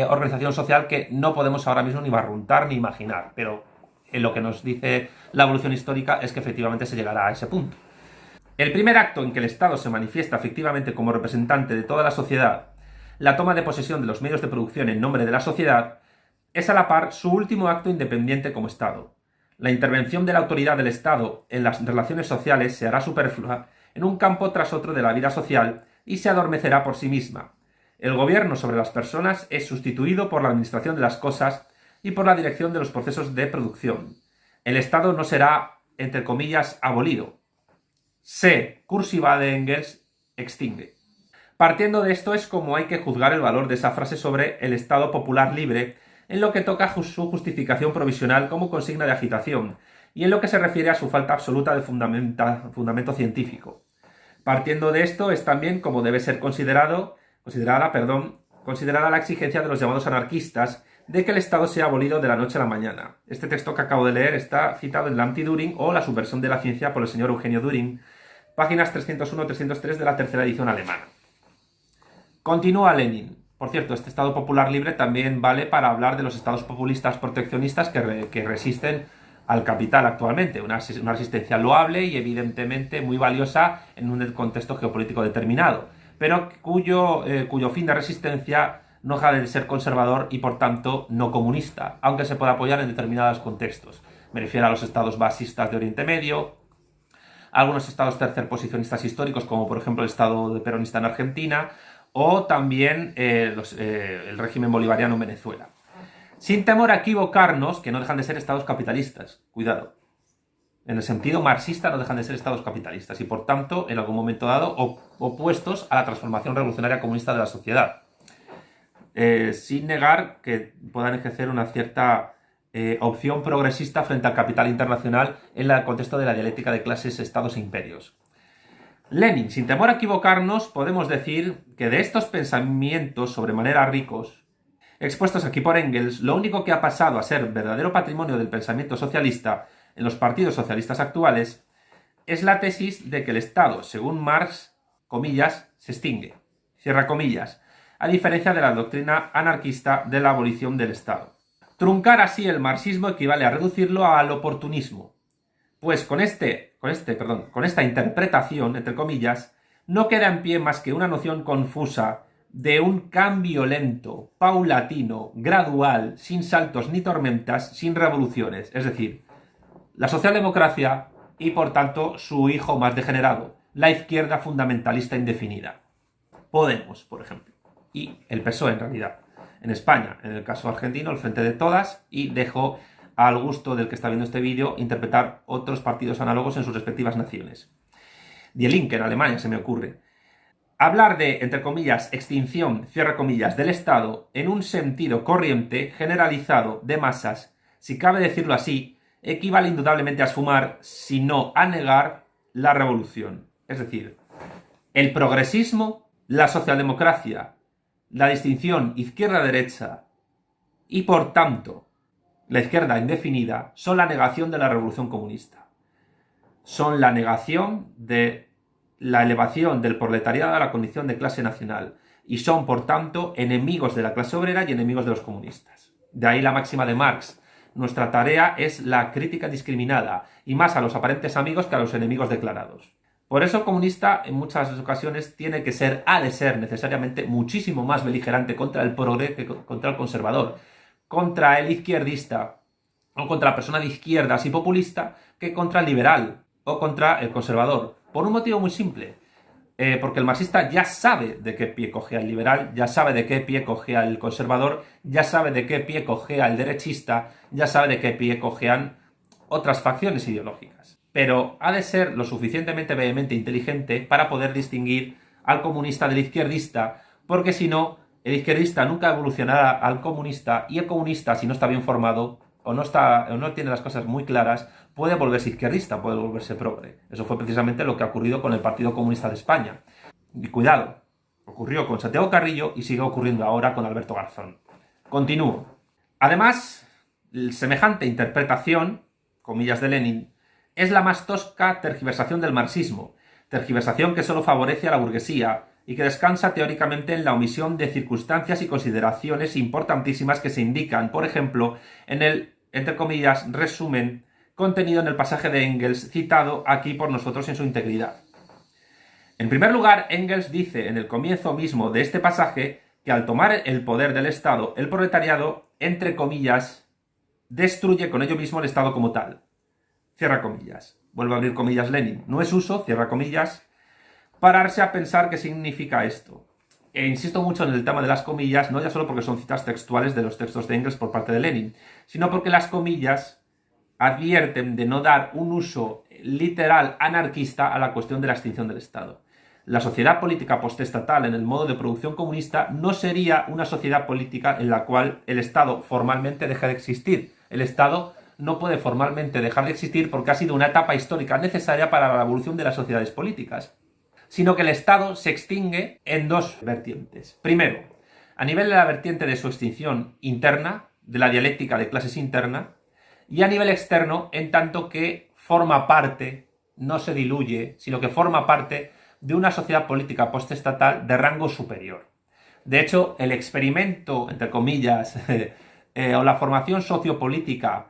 organización social que no podemos ahora mismo ni barruntar ni imaginar, pero lo que nos dice la evolución histórica es que efectivamente se llegará a ese punto. El primer acto en que el Estado se manifiesta efectivamente como representante de toda la sociedad, la toma de posesión de los medios de producción en nombre de la sociedad, es a la par su último acto independiente como Estado. La intervención de la autoridad del Estado en las relaciones sociales se hará superflua en un campo tras otro de la vida social y se adormecerá por sí misma. El gobierno sobre las personas es sustituido por la administración de las cosas y por la dirección de los procesos de producción. El Estado no será, entre comillas, abolido. Se, cursiva de Engels, extingue. Partiendo de esto es como hay que juzgar el valor de esa frase sobre el Estado popular libre en lo que toca su justificación provisional como consigna de agitación y en lo que se refiere a su falta absoluta de fundamento científico. Partiendo de esto es también como debe ser considerada la exigencia de los llamados anarquistas de que el Estado sea abolido de la noche a la mañana. Este texto que acabo de leer está citado en la Anti-Düring o la subversión de la ciencia por el señor Eugenio Düring, páginas 301-303 de la tercera edición alemana. Continúa Lenin. Por cierto, este Estado popular libre también vale para hablar de los estados populistas proteccionistas que resisten al capital actualmente. Una resistencia loable y evidentemente muy valiosa en un contexto geopolítico determinado, pero cuyo fin de resistencia no deja de ser conservador y por tanto no comunista, aunque se pueda apoyar en determinados contextos. Me refiero a los estados basistas de Oriente Medio, algunos estados tercerposicionistas históricos, como por ejemplo el estado peronista en Argentina, o también el régimen bolivariano en Venezuela. Sin temor a equivocarnos, que no dejan de ser estados capitalistas, cuidado. En el sentido marxista no dejan de ser estados capitalistas y por tanto, en algún momento dado, opuestos a la transformación revolucionaria comunista de la sociedad. Sin negar que puedan ejercer una cierta opción progresista frente al capital internacional en el contexto de la dialéctica de clases, estados e imperios. Lenin, sin temor a equivocarnos, podemos decir que de estos pensamientos sobremanera ricos, expuestos aquí por Engels, lo único que ha pasado a ser verdadero patrimonio del pensamiento socialista en los partidos socialistas actuales es la tesis de que el Estado, según Marx, comillas, se extingue, cierra comillas, a diferencia de la doctrina anarquista de la abolición del Estado. Truncar así el marxismo equivale a reducirlo al oportunismo, pues con esta interpretación, entre comillas, no queda en pie más que una noción confusa de un cambio lento, paulatino, gradual, sin saltos ni tormentas, sin revoluciones. Es decir, la socialdemocracia y, por tanto, su hijo más degenerado, la izquierda fundamentalista indefinida. Podemos, por ejemplo, y el PSOE en realidad. En España, en el caso argentino, el Frente de Todas, y dejo al gusto del que está viendo este vídeo interpretar otros partidos análogos en sus respectivas naciones. Die Linke en Alemania se me ocurre. Hablar de, entre comillas, extinción, cierra comillas, del Estado en un sentido corriente, generalizado, de masas, si cabe decirlo así, equivale indudablemente a esfumar, si no a negar, la revolución. Es decir, el progresismo, la socialdemocracia, la distinción izquierda-derecha y, por tanto, la izquierda indefinida son la negación de la revolución comunista. Son la negación de la elevación del proletariado a la condición de clase nacional y son, por tanto, enemigos de la clase obrera y enemigos de los comunistas. De ahí la máxima de Marx: nuestra tarea es la crítica discriminada, y más a los aparentes amigos que a los enemigos declarados. Por eso el comunista en muchas ocasiones tiene que ser, ha de ser necesariamente muchísimo más beligerante contra el progre que contra el conservador, contra el izquierdista o contra la persona de izquierdas y populista que contra el liberal o contra el conservador. Por un motivo muy simple, porque el marxista ya sabe de qué pie cojea el liberal, ya sabe de qué pie cojea el conservador, ya sabe de qué pie cojea el derechista, ya sabe de qué pie cojean otras facciones ideológicas. Pero ha de ser lo suficientemente vehemente e inteligente para poder distinguir al comunista del izquierdista, porque si no, el izquierdista nunca evolucionará al comunista, y el comunista, si no está bien formado o no tiene las cosas muy claras, puede volverse izquierdista, puede volverse progre. Eso fue precisamente lo que ha ocurrido con el Partido Comunista de España. Y cuidado, ocurrió con Santiago Carrillo y sigue ocurriendo ahora con Alberto Garzón. Continúo. Además, semejante interpretación, comillas de Lenin, es la más tosca tergiversación del marxismo, tergiversación que solo favorece a la burguesía y que descansa teóricamente en la omisión de circunstancias y consideraciones importantísimas que se indican, por ejemplo, en el, entre comillas, resumen contenido en el pasaje de Engels citado aquí por nosotros en su integridad. En primer lugar, Engels dice en el comienzo mismo de este pasaje que al tomar el poder del Estado, el proletariado, entre comillas, destruye con ello mismo el Estado como tal. Cierra comillas. Vuelvo a abrir comillas Lenin. No es uso, cierra comillas, pararse a pensar qué significa esto. E insisto mucho en el tema de las comillas, no ya solo porque son citas textuales de los textos de Engels por parte de Lenin, sino porque las comillas advierten de no dar un uso literal anarquista a la cuestión de la extinción del Estado. La sociedad política postestatal en el modo de producción comunista no sería una sociedad política en la cual el Estado formalmente deje de existir. El Estado no puede formalmente dejar de existir porque ha sido una etapa histórica necesaria para la evolución de las sociedades políticas, sino que el Estado se extingue en dos vertientes. Primero, a nivel de la vertiente de su extinción interna, de la dialéctica de clases interna, y a nivel externo, en tanto que forma parte, no se diluye, sino que forma parte de una sociedad política postestatal de rango superior. De hecho, el experimento, entre comillas, o la formación sociopolítica,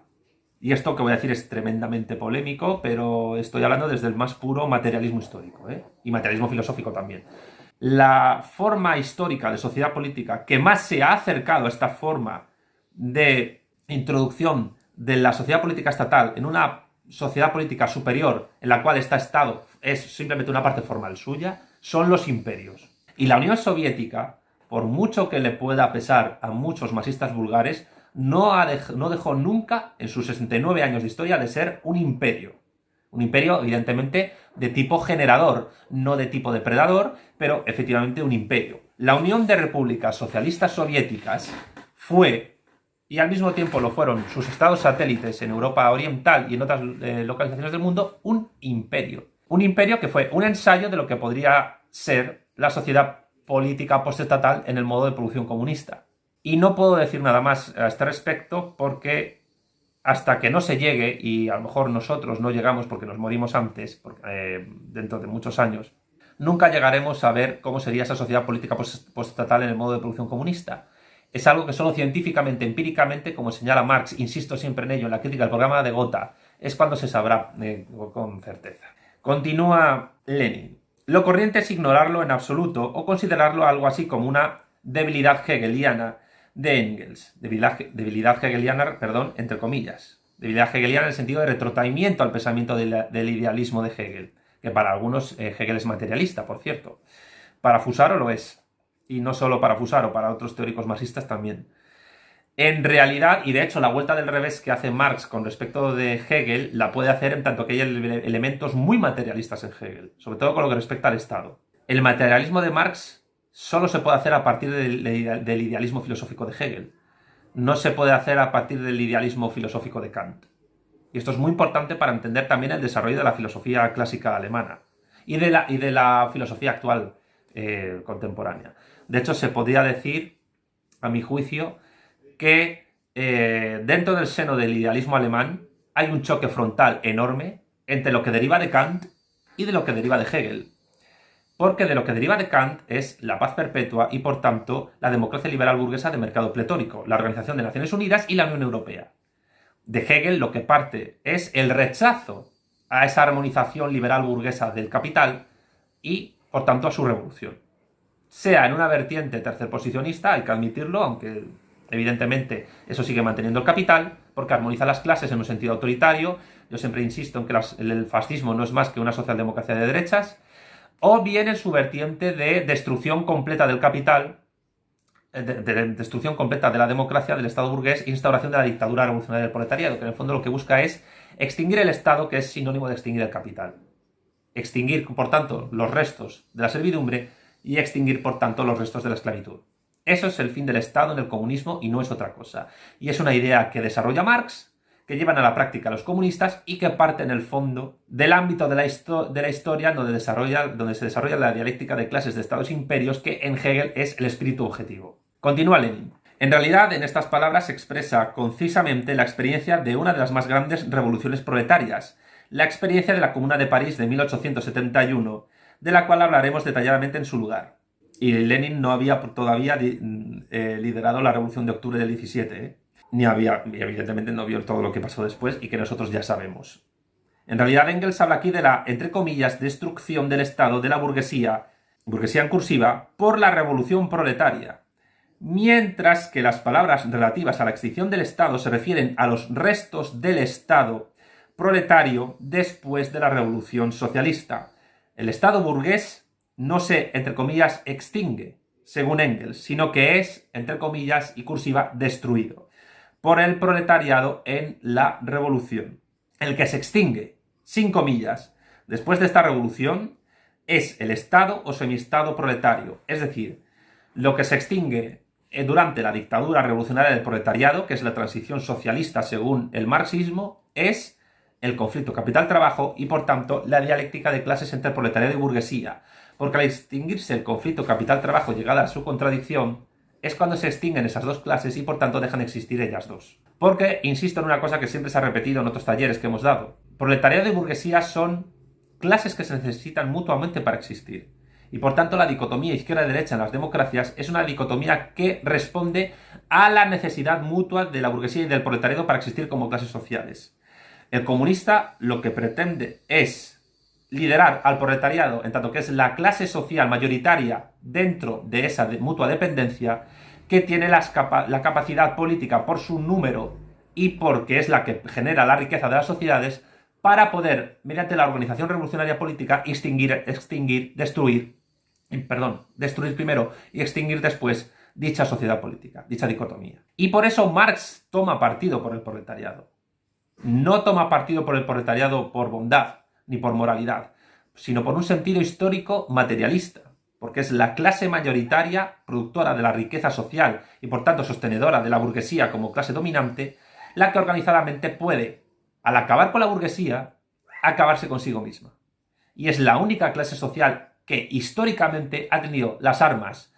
y esto que voy a decir es tremendamente polémico, pero estoy hablando desde el más puro materialismo histórico, y materialismo filosófico también. La forma histórica de sociedad política que más se ha acercado a esta forma de introducción de la sociedad política estatal en una sociedad política superior en la cual este Estado es simplemente una parte formal suya, son los imperios. Y la Unión Soviética, por mucho que le pueda pesar a muchos marxistas vulgares, no dejó nunca, en sus 69 años de historia, de ser un imperio. Un imperio, evidentemente, de tipo generador, no de tipo depredador, pero efectivamente un imperio. La Unión de Repúblicas Socialistas Soviéticas fue, y al mismo tiempo lo fueron sus estados satélites en Europa Oriental y en otras localizaciones del mundo, un imperio. Un imperio que fue un ensayo de lo que podría ser la sociedad política postestatal en el modo de producción comunista. Y no puedo decir nada más a este respecto porque hasta que no se llegue, y a lo mejor nosotros no llegamos porque nos morimos antes, dentro de muchos años, nunca llegaremos a ver cómo sería esa sociedad política postestatal en el modo de producción comunista. Es algo que solo científicamente, empíricamente, como señala Marx, insisto siempre en ello, en la crítica del programa de Gotha, es cuando se sabrá con certeza. Continúa Lenin. Lo corriente es ignorarlo en absoluto o considerarlo algo así como una debilidad hegeliana de Engels. Debilidad hegeliana, perdón, entre comillas. Debilidad hegeliana en el sentido de retrotraimiento al pensamiento del idealismo de Hegel, que para algunos Hegel es materialista, por cierto. Para Fusaro lo es. Y no solo para Fusaro, para otros teóricos marxistas también. En realidad, y de hecho la vuelta del revés que hace Marx con respecto de Hegel, la puede hacer en tanto que hay elementos muy materialistas en Hegel, sobre todo con lo que respecta al Estado. El materialismo de Marx solo se puede hacer a partir del idealismo filosófico de Hegel. No se puede hacer a partir del idealismo filosófico de Kant. Y esto es muy importante para entender también el desarrollo de la filosofía clásica alemana y de la filosofía actual contemporánea. De hecho, se podría decir, a mi juicio, que dentro del seno del idealismo alemán hay un choque frontal enorme entre lo que deriva de Kant y de lo que deriva de Hegel. Porque de lo que deriva de Kant es la paz perpetua y, por tanto, la democracia liberal burguesa de mercado pletórico, la Organización de Naciones Unidas y la Unión Europea. De Hegel lo que parte es el rechazo a esa armonización liberal burguesa del capital y, por tanto, a su revolución. Sea en una vertiente tercerposicionista, hay que admitirlo, aunque evidentemente eso sigue manteniendo el capital, porque armoniza las clases en un sentido autoritario. Yo siempre insisto en que el fascismo no es más que una socialdemocracia de derechas, o bien en su vertiente de destrucción completa del capital, de destrucción completa de la democracia, del Estado burgués e instauración de la dictadura revolucionaria del proletariado, que en el fondo lo que busca es extinguir el Estado, que es sinónimo de extinguir el capital. Extinguir, por tanto, los restos de la servidumbre y extinguir, por tanto, los restos de la esclavitud. Eso es el fin del Estado en el comunismo y no es otra cosa. Y es una idea que desarrolla Marx, que llevan a la práctica los comunistas y que parte en el fondo del ámbito de la historia donde se desarrolla la dialéctica de clases de estados e imperios, que en Hegel es el espíritu objetivo. Continúa Lenin. En realidad, en estas palabras se expresa concisamente la experiencia de una de las más grandes revoluciones proletarias, la experiencia de la Comuna de París de 1871, de la cual hablaremos detalladamente en su lugar. Y Lenin no había todavía liderado la Revolución de Octubre del 17, evidentemente no vio todo lo que pasó después y que nosotros ya sabemos. En realidad Engels habla aquí de la, entre comillas, destrucción del Estado de la burguesía en cursiva, por la revolución proletaria, mientras que las palabras relativas a la extinción del Estado se refieren a los restos del Estado proletario después de la revolución socialista. El Estado burgués no se, entre comillas, extingue, según Engels, sino que es, entre comillas y cursiva, destruido por el proletariado en la revolución. El que se extingue, sin comillas, después de esta revolución es el Estado o semiestado proletario. Es decir, lo que se extingue durante la dictadura revolucionaria del proletariado, que es la transición socialista según el marxismo, es el conflicto capital-trabajo y, por tanto, la dialéctica de clases entre proletariado y burguesía. Porque al extinguirse el conflicto capital-trabajo llegada a su contradicción, es cuando se extinguen esas dos clases y, por tanto, dejan de existir ellas dos. Porque, insisto en una cosa que siempre se ha repetido en otros talleres que hemos dado, proletariado y burguesía son clases que se necesitan mutuamente para existir. Y, por tanto, la dicotomía izquierda-derecha en las democracias es una dicotomía que responde a la necesidad mutua de la burguesía y del proletariado para existir como clases sociales. El comunista lo que pretende es liderar al proletariado, en tanto que es la clase social mayoritaria dentro de esa mutua dependencia, que tiene la capacidad política por su número y porque es la que genera la riqueza de las sociedades, para poder, mediante la organización revolucionaria política, destruir primero y extinguir después dicha sociedad política, dicha dicotomía. Y por eso Marx toma partido por el proletariado. No toma partido por el proletariado por bondad ni por moralidad, sino por un sentido histórico materialista, porque es la clase mayoritaria productora de la riqueza social y, por tanto, sostenedora de la burguesía como clase dominante, la que organizadamente puede, al acabar con la burguesía, acabarse consigo misma. Y es la única clase social que históricamente ha tenido las armas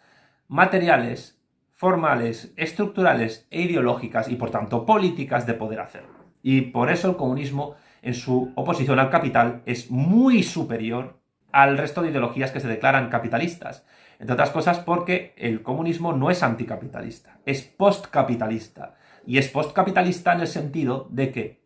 materiales, formales, estructurales e ideológicas y, por tanto, políticas de poder hacerlo. Y por eso el comunismo, en su oposición al capital, es muy superior al resto de ideologías que se declaran capitalistas. Entre otras cosas porque el comunismo no es anticapitalista, es postcapitalista. Y es postcapitalista en el sentido de que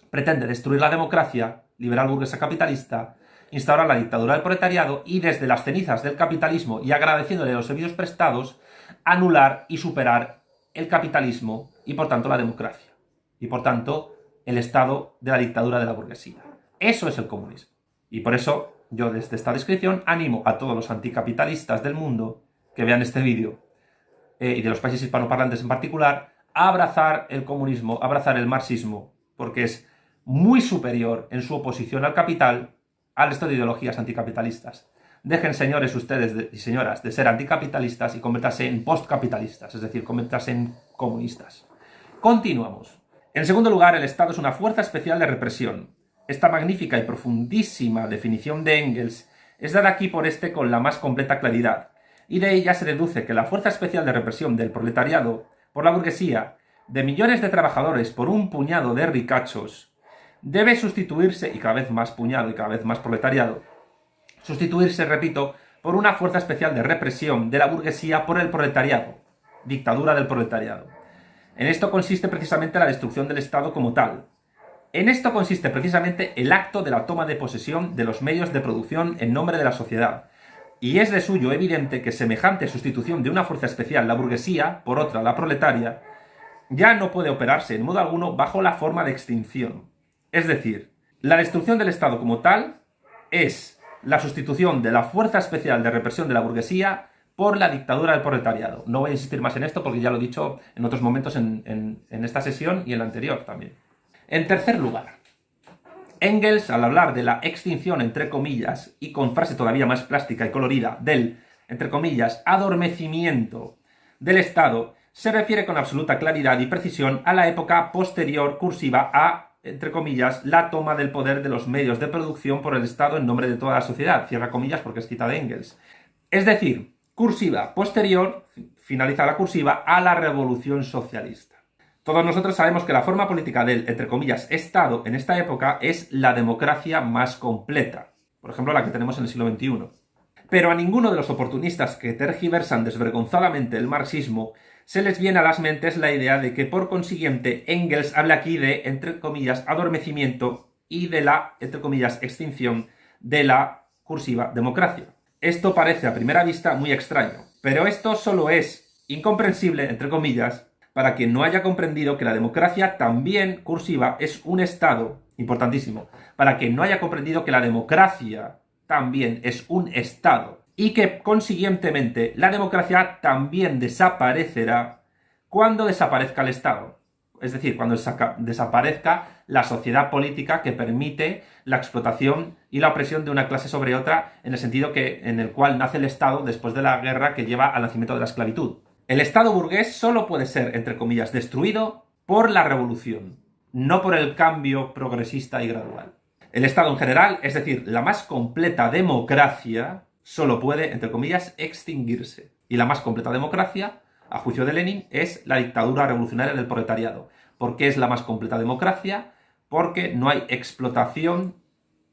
pretende destruir la democracia liberal burguesa capitalista, instaurar la dictadura del proletariado y, desde las cenizas del capitalismo y agradeciéndole los servicios prestados, anular y superar el capitalismo y, por tanto, la democracia. Y, por tanto, el estado de la dictadura de la burguesía. Eso es el comunismo. Y por eso yo desde esta descripción animo a todos los anticapitalistas del mundo que vean este vídeo, y de los países hispanoparlantes en particular, a abrazar el comunismo, a abrazar el marxismo, porque es muy superior en su oposición al capital al resto de ideologías anticapitalistas. Dejen, señores, ustedes y señoras, de ser anticapitalistas y convertirse en postcapitalistas, es decir, convertirse en comunistas. Continuamos. En segundo lugar, el Estado es una fuerza especial de represión. Esta magnífica y profundísima definición de Engels es dada aquí por este con la más completa claridad, y de ella se deduce que la fuerza especial de represión del proletariado por la burguesía, de millones de trabajadores por un puñado de ricachos, debe sustituirse, y cada vez más puñado y cada vez más proletariado, sustituirse, repito, por una fuerza especial de represión de la burguesía por el proletariado, dictadura del proletariado. En esto consiste precisamente la destrucción del Estado como tal. En esto consiste precisamente el acto de la toma de posesión de los medios de producción en nombre de la sociedad. Y es de suyo evidente que semejante sustitución de una fuerza especial, la burguesía, por otra, la proletaria, ya no puede operarse en modo alguno bajo la forma de extinción. Es decir, la destrucción del Estado como tal es la sustitución de la fuerza especial de represión de la burguesía por la dictadura del proletariado. No voy a insistir más en esto porque ya lo he dicho en otros momentos en esta sesión y en la anterior también. En tercer lugar, Engels, al hablar de la extinción, entre comillas, y con frase todavía más plástica y colorida, del, entre comillas, adormecimiento del Estado, se refiere con absoluta claridad y precisión a la época posterior cursiva a, entre comillas, la toma del poder de los medios de producción por el Estado en nombre de toda la sociedad, cierra comillas porque es cita de Engels. Es decir, cursiva posterior, finaliza la cursiva, a la revolución socialista. Todos nosotros sabemos que la forma política del, entre comillas, Estado en esta época es la democracia más completa. Por ejemplo, la que tenemos en el siglo XXI. Pero a ninguno de los oportunistas que tergiversan desvergonzadamente el marxismo se les viene a las mentes la idea de que, por consiguiente, Engels habla aquí de, entre comillas, adormecimiento y de la, entre comillas, extinción de la cursiva democracia. Esto parece a primera vista muy extraño, pero esto solo es incomprensible, entre comillas, para quien no haya comprendido que la democracia también, cursiva, es un Estado, importantísimo, para quien no haya comprendido que la democracia también es un Estado, y que, consiguientemente, la democracia también desaparecerá cuando desaparezca el Estado. Es decir, cuando desaparezca la sociedad política que permite la explotación y la opresión de una clase sobre otra, en el sentido en el cual nace el Estado después de la guerra que lleva al nacimiento de la esclavitud. El Estado burgués solo puede ser, entre comillas, destruido por la revolución, no por el cambio progresista y gradual. El Estado en general, es decir, la más completa democracia, solo puede, entre comillas, extinguirse. Y la más completa democracia, a juicio de Lenin, es la dictadura revolucionaria del proletariado. ¿Por qué es la más completa democracia? Porque no hay explotación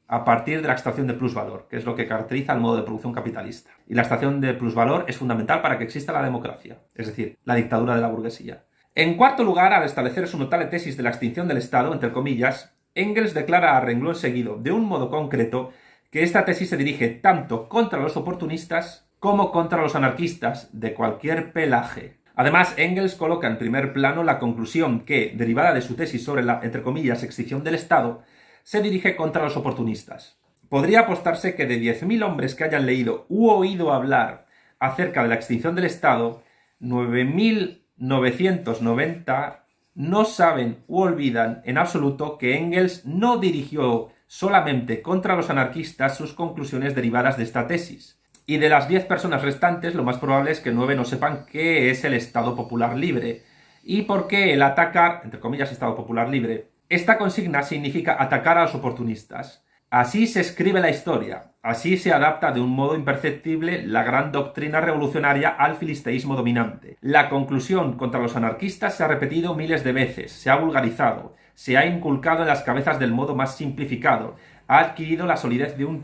a partir de la extracción de plusvalor, que es lo que caracteriza el modo de producción capitalista. Y la extracción de plusvalor es fundamental para que exista la democracia, es decir, la dictadura de la burguesía. En cuarto lugar, al establecer su notable tesis de la extinción del Estado, entre comillas, Engels declara a renglón seguido, de un modo concreto, que esta tesis se dirige tanto contra los oportunistas como contra los anarquistas de cualquier pelaje. Además, Engels coloca en primer plano la conclusión que, derivada de su tesis sobre la, entre comillas, extinción del Estado, se dirige contra los oportunistas. Podría apostarse que de 10.000 hombres que hayan leído u oído hablar acerca de la extinción del Estado, 9.990 no saben u olvidan en absoluto que Engels no dirigió solamente contra los anarquistas sus conclusiones derivadas de esta tesis. Y de las 10 personas restantes, lo más probable es que 9 no sepan qué es el Estado Popular Libre y por qué el atacar, entre comillas, Estado Popular Libre. Esta consigna significa atacar a los oportunistas. Así se escribe la historia, así se adapta de un modo imperceptible la gran doctrina revolucionaria al filisteísmo dominante. La conclusión contra los anarquistas se ha repetido miles de veces, se ha vulgarizado, se ha inculcado en las cabezas del modo más simplificado, ha adquirido la solidez de un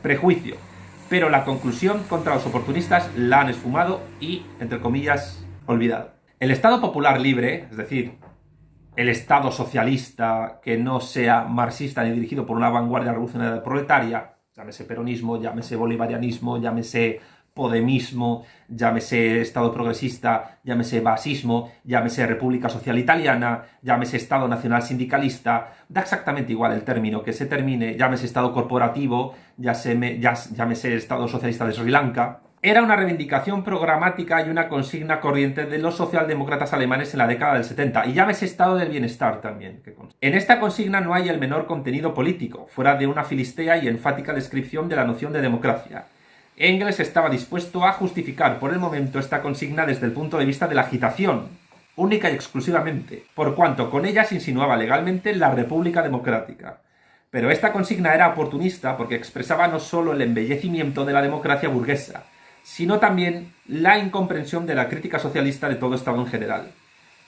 prejuicio, pero la conclusión contra los oportunistas la han esfumado y, entre comillas, olvidado. El Estado Popular Libre, es decir, el Estado socialista que no sea marxista ni dirigido por una vanguardia revolucionaria proletaria, llámese peronismo, llámese bolivarianismo, llámese podemismo, llámese Estado progresista, llámese basismo, llámese República Social Italiana, llámese Estado Nacional Sindicalista, da exactamente igual el término que se termine, llámese Estado corporativo, llámese Estado Socialista de Sri Lanka. Era una reivindicación programática y una consigna corriente de los socialdemócratas alemanes en la década del 70, y llámese estado del bienestar también. En esta consigna no hay el menor contenido político, fuera de una filistea y enfática descripción de la noción de democracia. Engels estaba dispuesto a justificar por el momento esta consigna desde el punto de vista de la agitación, única y exclusivamente, por cuanto con ella se insinuaba legalmente la República Democrática. Pero esta consigna era oportunista porque expresaba no solo el embellecimiento de la democracia burguesa, sino también la incomprensión de la crítica socialista de todo Estado en general.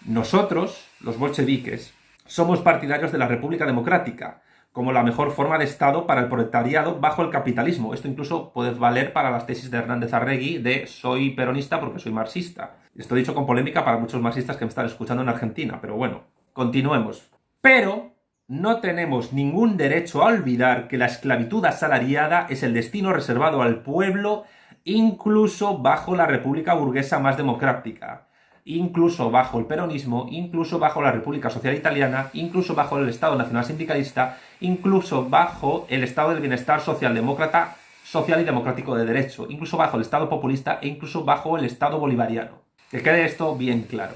Nosotros, los bolcheviques, somos partidarios de la República Democrática, como la mejor forma de Estado para el proletariado bajo el capitalismo. Esto incluso puede valer para las tesis de Hernández Arregui de soy peronista porque soy marxista. Esto dicho con polémica para muchos marxistas que me están escuchando en Argentina, pero bueno, continuemos. Pero no tenemos ningún derecho a olvidar que la esclavitud asalariada es el destino reservado al pueblo, incluso bajo la República Burguesa más democrática, incluso bajo el peronismo, incluso bajo la República Social Italiana, incluso bajo el Estado Nacional Sindicalista, incluso bajo el Estado del Bienestar Socialdemócrata, social y democrático de derecho, incluso bajo el Estado populista e incluso bajo el Estado bolivariano. Que quede esto bien claro.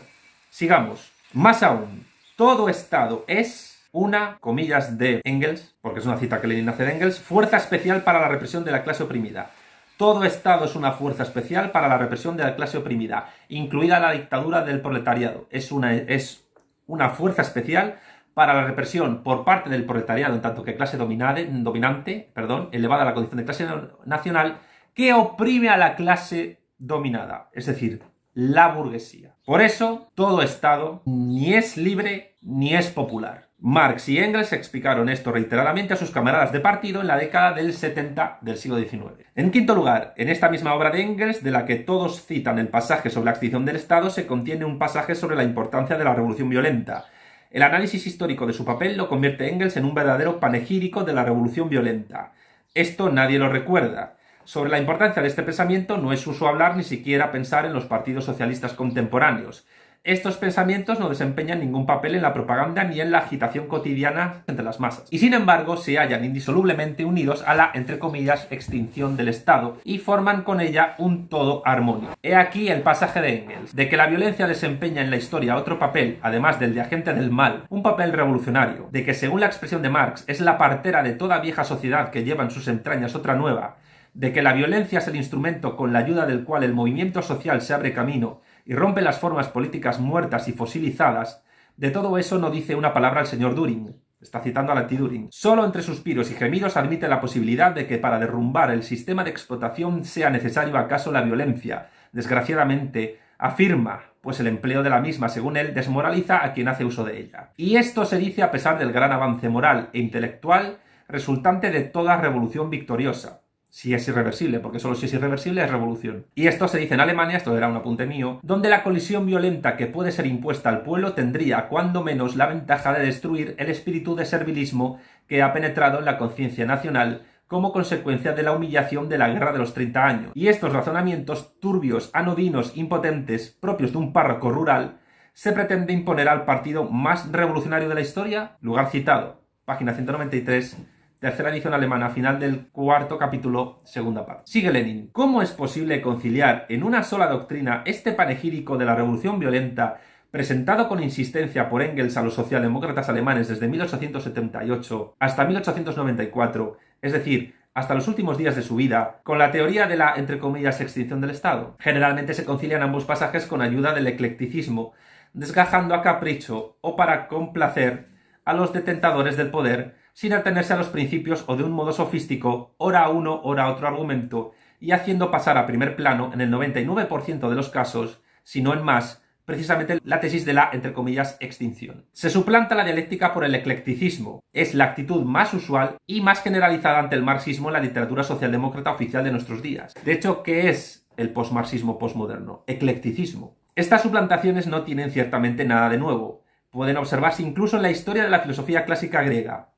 Sigamos. Más aún, todo Estado es una, comillas de Engels, porque es una cita que Lenin hace de Engels, fuerza especial para la represión de la clase oprimida. Todo Estado es una fuerza especial para la represión de la clase oprimida, incluida la dictadura del proletariado. Es una fuerza especial para la represión por parte del proletariado, en tanto que clase dominante, elevada a la condición de clase nacional, que oprime a la clase dominada, es decir, la burguesía. Por eso, todo Estado ni es libre ni es popular. Marx y Engels explicaron esto reiteradamente a sus camaradas de partido en la década del 70 del siglo XIX. En quinto lugar, en esta misma obra de Engels, de la que todos citan el pasaje sobre la extinción del Estado, se contiene un pasaje sobre la importancia de la revolución violenta. El análisis histórico de su papel lo convierte Engels en un verdadero panegírico de la revolución violenta. Esto nadie lo recuerda. Sobre la importancia de este pensamiento no es uso hablar ni siquiera pensar en los partidos socialistas contemporáneos. Estos pensamientos no desempeñan ningún papel en la propaganda ni en la agitación cotidiana entre las masas. Y sin embargo, se hallan indisolublemente unidos a la, entre comillas, extinción del Estado y forman con ella un todo armónico. He aquí el pasaje de Engels, de que la violencia desempeña en la historia otro papel, además del de agente del mal, un papel revolucionario, de que según la expresión de Marx es la partera de toda vieja sociedad que lleva en sus entrañas otra nueva, de que la violencia es el instrumento con la ayuda del cual el movimiento social se abre camino y rompe las formas políticas muertas y fosilizadas, de todo eso no dice una palabra el señor Düring. Está citando al anti-Düring. Solo entre suspiros y gemidos admite la posibilidad de que para derrumbar el sistema de explotación sea necesario acaso la violencia. Desgraciadamente, afirma, pues el empleo de la misma, según él, desmoraliza a quien hace uso de ella. Y esto se dice a pesar del gran avance moral e intelectual resultante de toda revolución victoriosa. Si es irreversible, porque solo si es irreversible es revolución. Y esto se dice en Alemania, esto era un apunte mío, donde la colisión violenta que puede ser impuesta al pueblo tendría, cuando menos, la ventaja de destruir el espíritu de servilismo que ha penetrado en la conciencia nacional como consecuencia de la humillación de la guerra de los 30 años. Y estos razonamientos turbios, anodinos, impotentes, propios de un párroco rural, se pretende imponer al partido más revolucionario de la historia. Lugar citado, página 193, tercera edición alemana, final del cuarto capítulo, segunda parte. Sigue Lenin. ¿Cómo es posible conciliar en una sola doctrina este panegírico de la revolución violenta presentado con insistencia por Engels a los socialdemócratas alemanes desde 1878 hasta 1894, es decir, hasta los últimos días de su vida, con la teoría de la, entre comillas, extinción del Estado? Generalmente se concilian ambos pasajes con ayuda del eclecticismo, desgajando a capricho o para complacer a los detentadores del poder, sin atenerse a los principios o de un modo sofístico, ora uno, ora otro argumento, y haciendo pasar a primer plano, en el 99% de los casos, si no en más, precisamente la tesis de la, entre comillas, extinción. Se suplanta la dialéctica por el eclecticismo. Es la actitud más usual y más generalizada ante el marxismo en la literatura socialdemócrata oficial de nuestros días. De hecho, ¿qué es el posmarxismo posmoderno? Eclecticismo. Estas suplantaciones no tienen ciertamente nada de nuevo. Pueden observarse incluso en la historia de la filosofía clásica griega.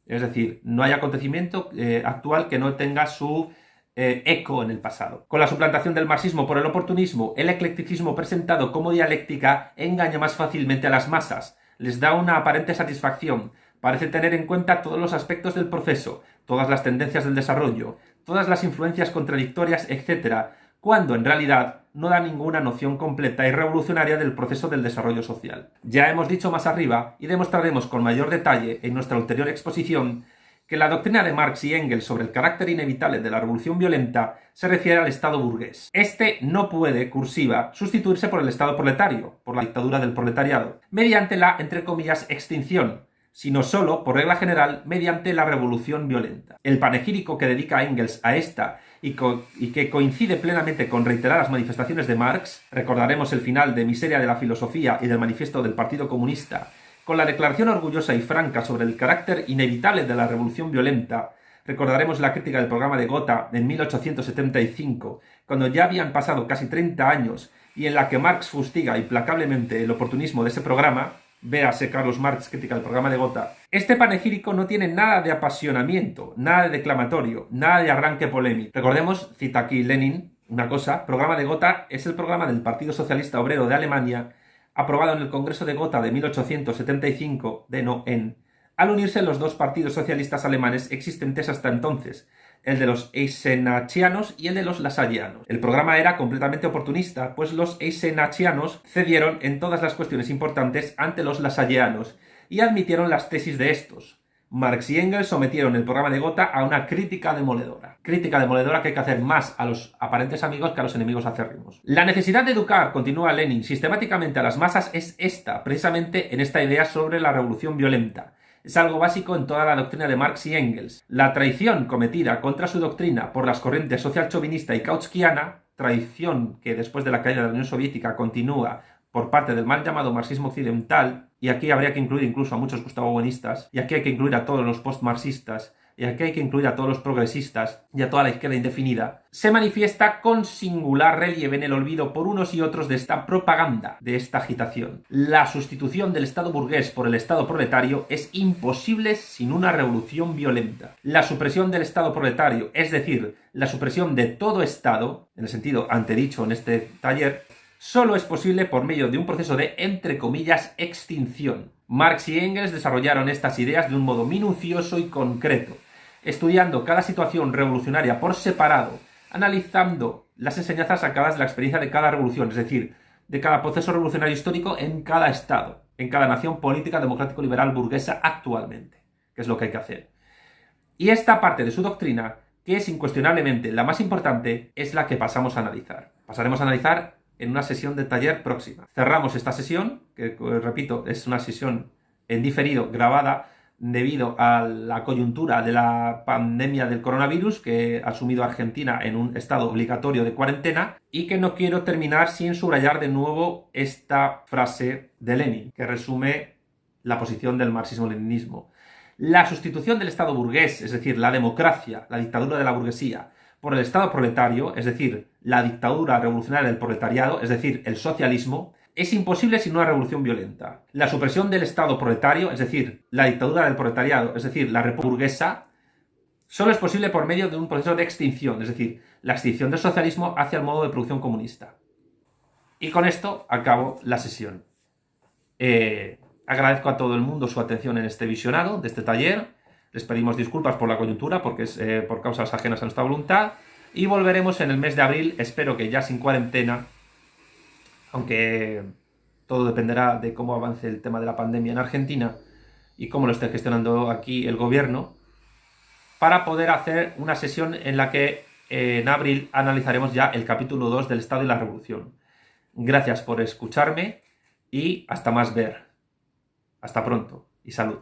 Es decir, no hay acontecimiento actual que no tenga su eco en el pasado. Con la suplantación del marxismo por el oportunismo, el eclecticismo presentado como dialéctica engaña más fácilmente a las masas, les da una aparente satisfacción, parece tener en cuenta todos los aspectos del proceso, todas las tendencias del desarrollo, todas las influencias contradictorias, etc., cuando en realidad no da ninguna noción completa y revolucionaria del proceso del desarrollo social. Ya hemos dicho más arriba, y demostraremos con mayor detalle en nuestra ulterior exposición, que la doctrina de Marx y Engels sobre el carácter inevitable de la revolución violenta se refiere al Estado burgués. Este no puede, cursiva, sustituirse por el Estado proletario, por la dictadura del proletariado, mediante la, entre comillas, extinción, sino solo, por regla general, mediante la revolución violenta. El panegírico que dedica Engels a esta y que coincide plenamente con reiteradas manifestaciones de Marx, recordaremos el final de Miseria de la Filosofía y del Manifiesto del Partido Comunista, con la declaración orgullosa y franca sobre el carácter inevitable de la revolución violenta, recordaremos la crítica del programa de Gotha en 1875, cuando ya habían pasado casi 30 años y en la que Marx fustiga implacablemente el oportunismo de ese programa. Véase Carlos Marx, crítica del programa de Gotha. Este panegírico no tiene nada de apasionamiento, nada de declamatorio, nada de arranque polémico. Recordemos, cita aquí Lenin, una cosa, programa de Gotha es el programa del Partido Socialista Obrero de Alemania, aprobado en el Congreso de Gotha de 1875, al unirse los dos partidos socialistas alemanes existentes hasta entonces, el de los eisenachianos y el de los lasallianos. El programa era completamente oportunista, pues los eisenachianos cedieron en todas las cuestiones importantes ante los lasallianos y admitieron las tesis de estos. Marx y Engels sometieron el programa de Gotha a una crítica demoledora. Crítica demoledora que hay que hacer más a los aparentes amigos que a los enemigos acérrimos. La necesidad de educar, continúa Lenin, sistemáticamente a las masas es esta, precisamente en esta idea sobre la revolución violenta. Es algo básico en toda la doctrina de Marx y Engels. La traición cometida contra su doctrina por las corrientes social-chauvinista y kautskiana, traición que después de la caída de la Unión Soviética continúa por parte del mal llamado marxismo occidental, y aquí habría que incluir incluso a muchos gustavobuenistas, y aquí hay que incluir a todos los postmarxistas, y aquí hay que incluir a todos los progresistas y a toda la izquierda indefinida, se manifiesta con singular relieve en el olvido por unos y otros de esta propaganda, de esta agitación. La sustitución del Estado burgués por el Estado proletario es imposible sin una revolución violenta. La supresión del Estado proletario, es decir, la supresión de todo Estado, en el sentido antedicho en este taller, solo es posible por medio de un proceso de, entre comillas, extinción. Marx y Engels desarrollaron estas ideas de un modo minucioso y concreto, estudiando cada situación revolucionaria por separado, analizando las enseñanzas sacadas de la experiencia de cada revolución, es decir, de cada proceso revolucionario histórico en cada Estado, en cada nación política democrático-liberal burguesa actualmente, que es lo que hay que hacer. Y esta parte de su doctrina, que es incuestionablemente la más importante, es la que pasamos a analizar. Pasaremos a analizar en una sesión de taller próxima. Cerramos esta sesión, que repito, es una sesión en diferido grabada debido a la coyuntura de la pandemia del coronavirus que ha sumido a Argentina en un estado obligatorio de cuarentena, y que no quiero terminar sin subrayar de nuevo esta frase de Lenin, que resume la posición del marxismo-leninismo. La sustitución del Estado burgués, es decir, la democracia, la dictadura de la burguesía, por el Estado proletario, es decir, la dictadura revolucionaria del proletariado, es decir, el socialismo, es imposible sin una revolución violenta. La supresión del Estado proletario, es decir, la dictadura del proletariado, es decir, la república burguesa, solo es posible por medio de un proceso de extinción, es decir, la extinción del socialismo hacia el modo de producción comunista. Y con esto acabo la sesión. Agradezco a todo el mundo su atención en este visionado de este taller. Les pedimos disculpas por la coyuntura, porque es por causas ajenas a nuestra voluntad. Y volveremos en el mes de abril, espero que ya sin cuarentena, aunque todo dependerá de cómo avance el tema de la pandemia en Argentina y cómo lo esté gestionando aquí el gobierno, para poder hacer una sesión en la que en abril analizaremos ya el capítulo 2 del Estado y la Revolución. Gracias por escucharme y hasta más ver. Hasta pronto y salud.